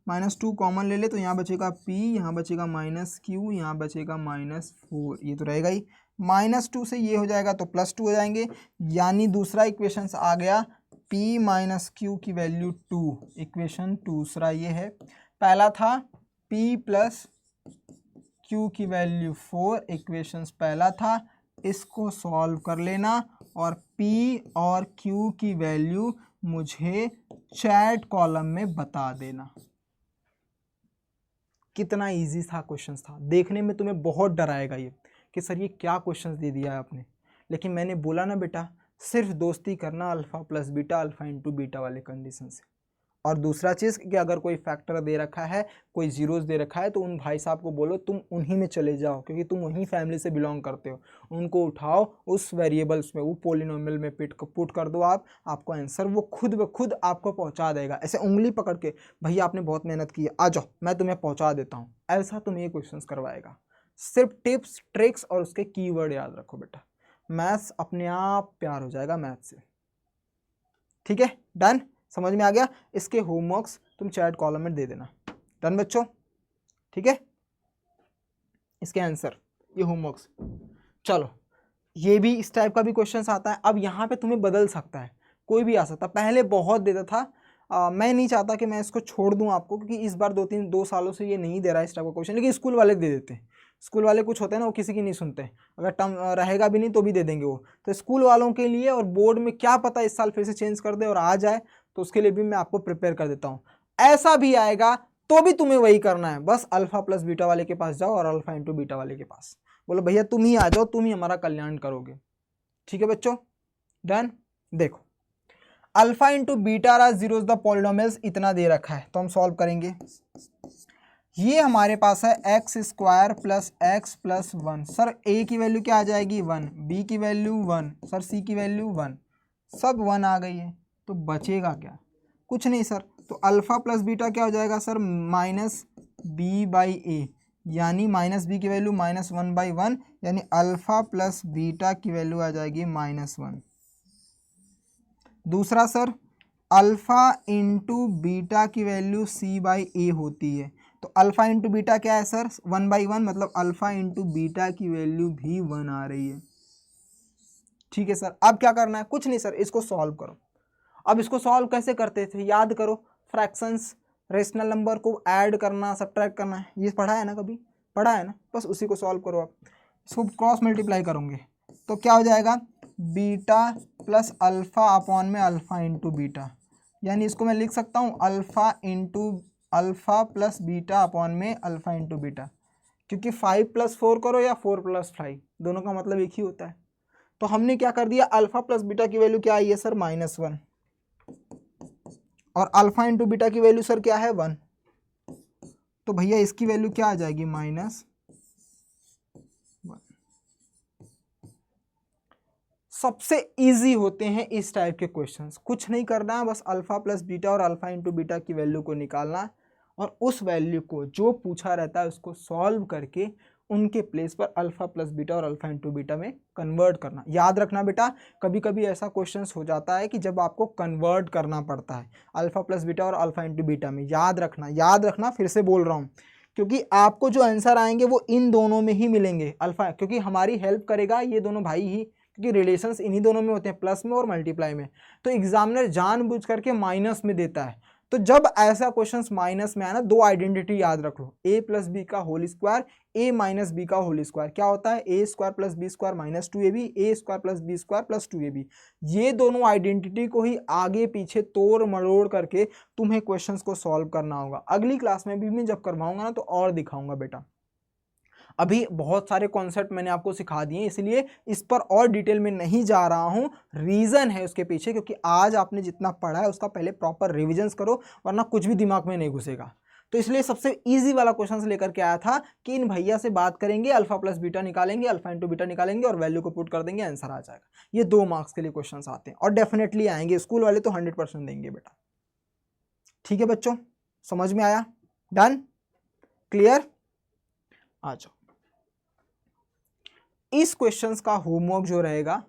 -2 कॉमन ले ले तो यहाँ बचेगा p, यहाँ बचेगा -q, यहाँ बचेगा -4, ये तो रहेगा ही, -2 से ये हो जाएगा तो +2 हो जाएंगे, यानी दूसरा इक्वेशन आ गया p -q की वैल्यू 2, इक्वेशन दूसरा ये है। पहला था p प्लस q की वैल्यू 4, इक्वेशन पहला था, इसको सॉल्व कर लेना और p और q की वैल्यू मुझे चैट कॉलम में बता देना। कितना इजी था क्वेश्चन था, देखने में तुम्हें बहुत डराएगा ये कि सर ये क्या क्वेश्चन दे दिया है आपने, लेकिन मैंने बोला ना बेटा, सिर्फ दोस्ती करना alpha plus beta, alpha into beta वाले कंडीशन से। और दूसरा चीज़ कि अगर कोई फैक्टर दे रखा है, कोई जीरोस दे रखा है, तो उन भाई साहब को बोलो तुम उन्हीं में चले जाओ, क्योंकि तुम वहीं फैमिली से बिलोंग करते हो, उनको उठाओ उस वेरिएबल्स में, वो पॉलिनोमियल में पुट कर दो आप, आपको आंसर वो खुद ब खुद आपको पहुंचा देगा। ऐसे उंगली पकड़ के, भैया आपने बहुत मेहनत की है, आ जाओ मैं तुम्हें पहुंचा देता हूँ, ऐसा तुम्हें ये क्वेश्चन करवाएगा। सिर्फ टिप्स ट्रिक्स और उसके कीवर्ड याद रखो बेटा, मैथ्स अपने आप प्यार हो जाएगा मैथ्स से। ठीक है, डन, समझ में आ गया। इसके होमवर्क्स तुम चैट कॉलम में दे देना, डन बच्चों, ठीक है, इसके आंसर ये होमवर्क्स, चलो ये भी इस टाइप का भी क्वेश्चन आता है। अब यहाँ पे तुम्हें बदल सकता है, कोई भी आ सकता है। पहले बहुत देता था, मैं नहीं चाहता कि मैं इसको छोड़ दूं आपको, क्योंकि इस बार 2 सालों से ये नहीं दे रहा है इस टाइप का क्वेश्चन, लेकिन स्कूल वाले दे देते हैं। स्कूल वाले कुछ होते हैं ना, वो किसी की नहीं सुनते, अगर टर्म रहेगा भी नहीं तो भी दे देंगे वो। तो स्कूल वालों के लिए और बोर्ड में क्या पता इस साल फिर से चेंज कर दे और आ जाए, तो उसके लिए भी मैं आपको प्रिपेयर कर देता हूँ। ऐसा भी आएगा तो भी तुम्हें वही करना है, बस अल्फा प्लस बीटा वाले के पास जाओ और अल्फा इंटू बीटा वाले के पास बोलो भैया तुम ही आ जाओ, तुम ही हमारा कल्याण करोगे। ठीक है बच्चों, डन। देखो alpha into beta are zeros the polynomials, इतना दे रखा है तो हम सॉल्व करेंगे। ये हमारे पास है x square plus x plus 1। Sir A की वैल्यू क्या आ जाएगी 1, बी की वैल्यू 1, सर सी की वैल्यू 1, सब 1 आ गई है, तो बचेगा क्या? कुछ नहीं सर, तो अल्फा प्लस बीटा क्या हो जाएगा सर माइनस बी बाई ए, यानी माइनस बी की वैल्यू -1/1, यानी अल्फा प्लस बीटा की वैल्यू आ जाएगी -1। दूसरा सर अल्फा इंटू बीटा की वैल्यू सी बाई ए होती है, तो अल्फा इंटू बीटा क्या है सर 1/1, मतलब अल्फा इंटू बीटा की वैल्यू भी 1 आ रही है। ठीक है सर, अब क्या करना है? कुछ नहीं सर, इसको सॉल्व करो। अब इसको सॉल्व कैसे करते थे याद करो, फ्रैक्शंस रेशनल नंबर को ऐड करना सब्ट्रैक्ट करना है, ये पढ़ा है ना, कभी पढ़ा है ना, बस उसी को सॉल्व करो। आप इसको क्रॉस मल्टीप्लाई करोगे तो क्या हो जाएगा बीटा प्लस अल्फा अपॉन में अल्फा इंटू बीटा, यानी इसको मैं लिख सकता हूँ alpha into alpha plus beta upon में अल्फा इंटू बीटा, क्योंकि 5 + 4 करो या 4 + 5 दोनों का मतलब एक ही होता है। तो हमने क्या कर दिया, अल्फा प्लस बीटा की वैल्यू क्या आई है सर -1, और अल्फा इंटू बीटा की वैल्यू सर क्या है 1, तो भैया इसकी वैल्यू क्या आ जाएगी -1। सबसे इजी होते हैं इस टाइप के क्वेश्चंस, कुछ नहीं करना है, बस अल्फा प्लस बीटा और अल्फा इंटू बीटा की वैल्यू को निकालना और उस वैल्यू को जो पूछा रहता है उसको सॉल्व करके उनके प्लेस पर अल्फा प्लस बीटा और अल्फा इंटू बीटा में कन्वर्ट करना। याद रखना बेटा, कभी कभी ऐसा क्वेश्चंस हो जाता है कि जब आपको कन्वर्ट करना पड़ता है अल्फा प्लस बीटा और अल्फा इंटू बीटा में, याद रखना, फिर से बोल रहा हूँ, क्योंकि आपको जो आंसर आएंगे वो इन दोनों में ही मिलेंगे अल्फा, क्योंकि हमारी हेल्प करेगा ये दोनों भाई ही, क्योंकि रिलेशंस इन्हीं दोनों में होते हैं, प्लस में और मल्टीप्लाई में। तो एग्जामिनर जानबूझ करके माइनस में देता है, तो जब ऐसा क्वेश्चन माइनस में आया ना, 2 आइडेंटिटी याद रख लो, a प्लस बी का whole square, a minus b का होल स्क्वायर क्या होता है a square plus b square minus 2ab, a square plus b square plus 2ab। ये दोनों आइडेंटिटी को ही आगे पीछे तोड़ मरोड़ करके तुम्हें क्वेश्चंस को सॉल्व करना होगा। अगली क्लास में भी मैं जब करवाऊंगा ना तो और दिखाऊंगा बेटा, अभी बहुत सारे कॉन्सेप्ट मैंने आपको सिखा दिए, इसलिए इस पर और डिटेल में नहीं जा रहा हूं। रीज़न है उसके पीछे, क्योंकि आज आपने जितना पढ़ा है उसका पहले प्रॉपर रिविजन्स करो, वरना कुछ भी दिमाग में नहीं घुसेगा। तो इसलिए सबसे इजी वाला क्वेश्चन लेकर के आया था कि इन भैया से बात करेंगे, अल्फा प्लस बीटा निकालेंगे, अल्फा इंटू बीटा निकालेंगे और वैल्यू को पुट कर देंगे, आंसर आ जाएगा। ये 2 मार्क्स के लिए क्वेश्चन आते हैं और डेफिनेटली आएंगे, स्कूल वाले तो 100% देंगे बेटा। ठीक है बच्चों, समझ में आया? Done, clear? आ जाओ। इस क्वेश्चंस का होमवर्क जो रहेगा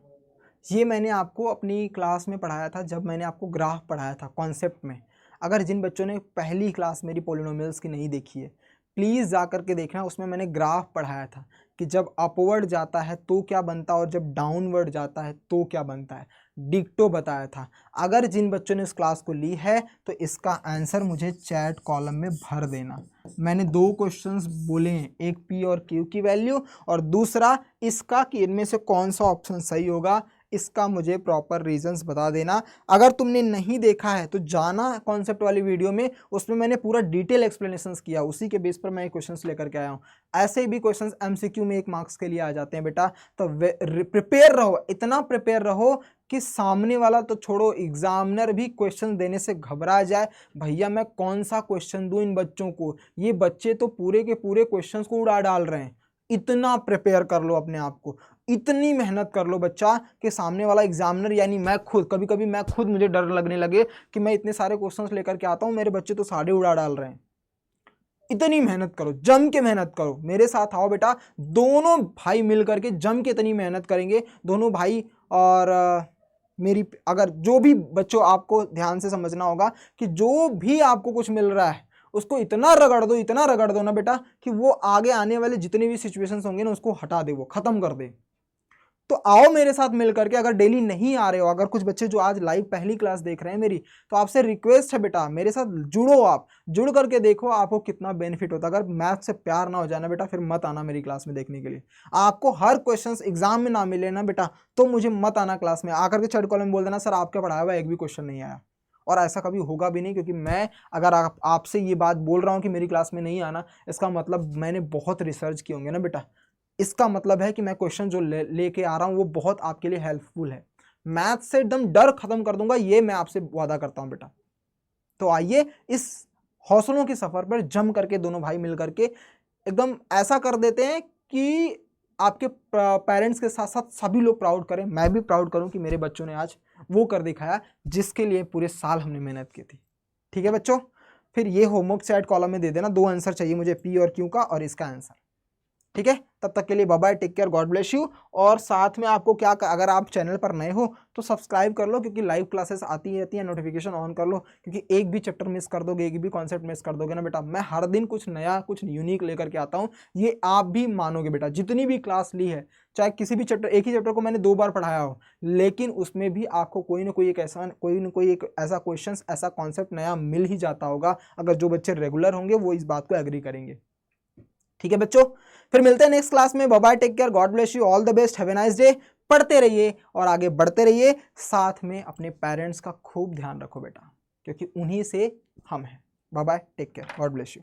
ये मैंने आपको अपनी क्लास में पढ़ाया था, जब मैंने आपको ग्राफ पढ़ाया था कॉन्सेप्ट में। अगर जिन बच्चों ने पहली क्लास मेरी पॉलिनोमियल्स की नहीं देखी है प्लीज़ जा कर के देखना, उसमें मैंने ग्राफ पढ़ाया था कि जब अपवर्ड जाता है तो क्या बनता है और जब डाउनवर्ड जाता है तो क्या बनता है, डिक्टो बताया था। अगर जिन बच्चों ने उस क्लास को ली है तो इसका आंसर मुझे चैट कॉलम में भर देना। मैंने 2 क्वेश्चंस बोले हैं, एक पी और क्यू की वैल्यू और दूसरा इसका कि इनमें से कौन सा ऑप्शन सही होगा, इसका मुझे प्रॉपर रीजंस बता देना। अगर तुमने नहीं देखा है तो जाना कॉन्सेप्ट वाली वीडियो में, उसमें मैंने पूरा डिटेल एक्सप्लेनेशंस किया, उसी के बेस पर मैं क्वेश्चंस लेकर के आया हूँ। ऐसे भी क्वेश्चंस एमसीक्यू में 1 मार्क्स के लिए आ जाते हैं बेटा, तो प्रिपेयर रहो, इतना प्रिपेयर रहो कि सामने वाला तो छोड़ो, एग्जामिनर भी क्वेश्चन देने से घबरा जाए, भैया मैं कौन सा क्वेश्चन दूं इन बच्चों को, ये बच्चे तो पूरे के पूरे क्वेश्चंस को उड़ा डाल रहे हैं। इतना प्रिपेयर कर लो अपने आप को, इतनी मेहनत कर लो बच्चा कि सामने वाला एग्जामिनर यानी मैं खुद, कभी कभी मैं खुद मुझे डर लगने लगे कि मैं इतने सारे क्वेश्चंस लेकर के आता हूँ, मेरे बच्चे तो सारे उड़ा डाल रहे हैं। इतनी मेहनत करो, जम के मेहनत करो, मेरे साथ आओ बेटा, दोनों भाई मिल करके जम के इतनी मेहनत करेंगे, दोनों भाई। और मेरी अगर जो भी बच्चों आपको ध्यान से समझना होगा कि जो भी आपको कुछ मिल रहा है उसको इतना रगड़ दो ना बेटा कि वो आगे आने वाले जितने भी सिचुएशंस होंगे ना उसको हटा दे, वो खत्म कर दे। तो आओ मेरे साथ मिल करके, अगर डेली नहीं आ रहे हो, अगर कुछ बच्चे जो आज लाइव पहली क्लास देख रहे हैं मेरी, तो आपसे रिक्वेस्ट है बेटा मेरे साथ जुड़ो, आप जुड़ करके देखो आपको कितना बेनिफिट होता है। अगर मैथ से प्यार ना हो जाना बेटा, फिर मत आना मेरी क्लास में देखने के लिए। आपको हर क्वेश्चन एग्जाम में ना मिले ना बेटा, तो मुझे मत आना क्लास में, आकर के चैट कॉलम में बोल देना सर आपका पढ़ाया हुआ एक भी क्वेश्चन नहीं आया। और ऐसा कभी होगा भी नहीं, क्योंकि मैं अगर आपसे ये बात बोल रहा हूँ कि मेरी क्लास में नहीं आना, इसका मतलब मैंने बहुत रिसर्च किए होंगे ना बेटा। इसका मतलब है कि मैं क्वेश्चन जो लेके आ रहा हूँ वो बहुत आपके लिए हेल्पफुल है। मैथ से एकदम डर खत्म कर दूंगा, ये मैं आपसे वादा करता हूँ बेटा। तो आइए इस हौसलों के सफर पर जम करके दोनों भाई मिल करके एकदम ऐसा कर देते हैं कि आपके पेरेंट्स के साथ साथ सभी लोग प्राउड करें, मैं भी प्राउड करूं कि मेरे बच्चों ने आज वो कर दिखाया जिसके लिए पूरे साल हमने मेहनत की थी। ठीक है बच्चों, फिर ये होमवर्क चैट कॉलम में दे देना, 2 आंसर चाहिए मुझे, पी और क्यू का और इसका आंसर। ठीक है, तब तक के लिए bye bye, take care, God bless you. और साथ में आपको क्या, अगर आप चैनल पर नए हो तो सब्सक्राइब कर लो, क्योंकि लाइव क्लासेस आती रहती हैं, नोटिफिकेशन ऑन कर लो, क्योंकि एक भी चैप्टर मिस कर दोगे, एक भी कॉन्सेप्ट मिस कर दोगे ना बेटा, मैं हर दिन कुछ नया कुछ यूनिक लेकर के आता हूँ, ये आप भी मानोगे बेटा। जितनी भी क्लास ली है, चाहे किसी भी चैप्टर, एक ही चैप्टर को मैंने 2 बार पढ़ाया हो, लेकिन उसमें भी आपको कोई ना कोई एक ऐसा क्वेश्चन, ऐसा कॉन्सेप्ट नया मिल ही जाता होगा। अगर जो बच्चे रेगुलर होंगे वो इस बात को एग्री करेंगे। ठीक है बच्चों, फिर मिलते हैं नेक्स्ट क्लास में। Bye bye, take care, God bless you, all the best, have a nice day. पढ़ते रहिए और आगे बढ़ते रहिए, साथ में अपने पेरेंट्स का खूब ध्यान रखो बेटा, क्योंकि उन्हीं से हम हैं। Bye bye, take care, God bless you.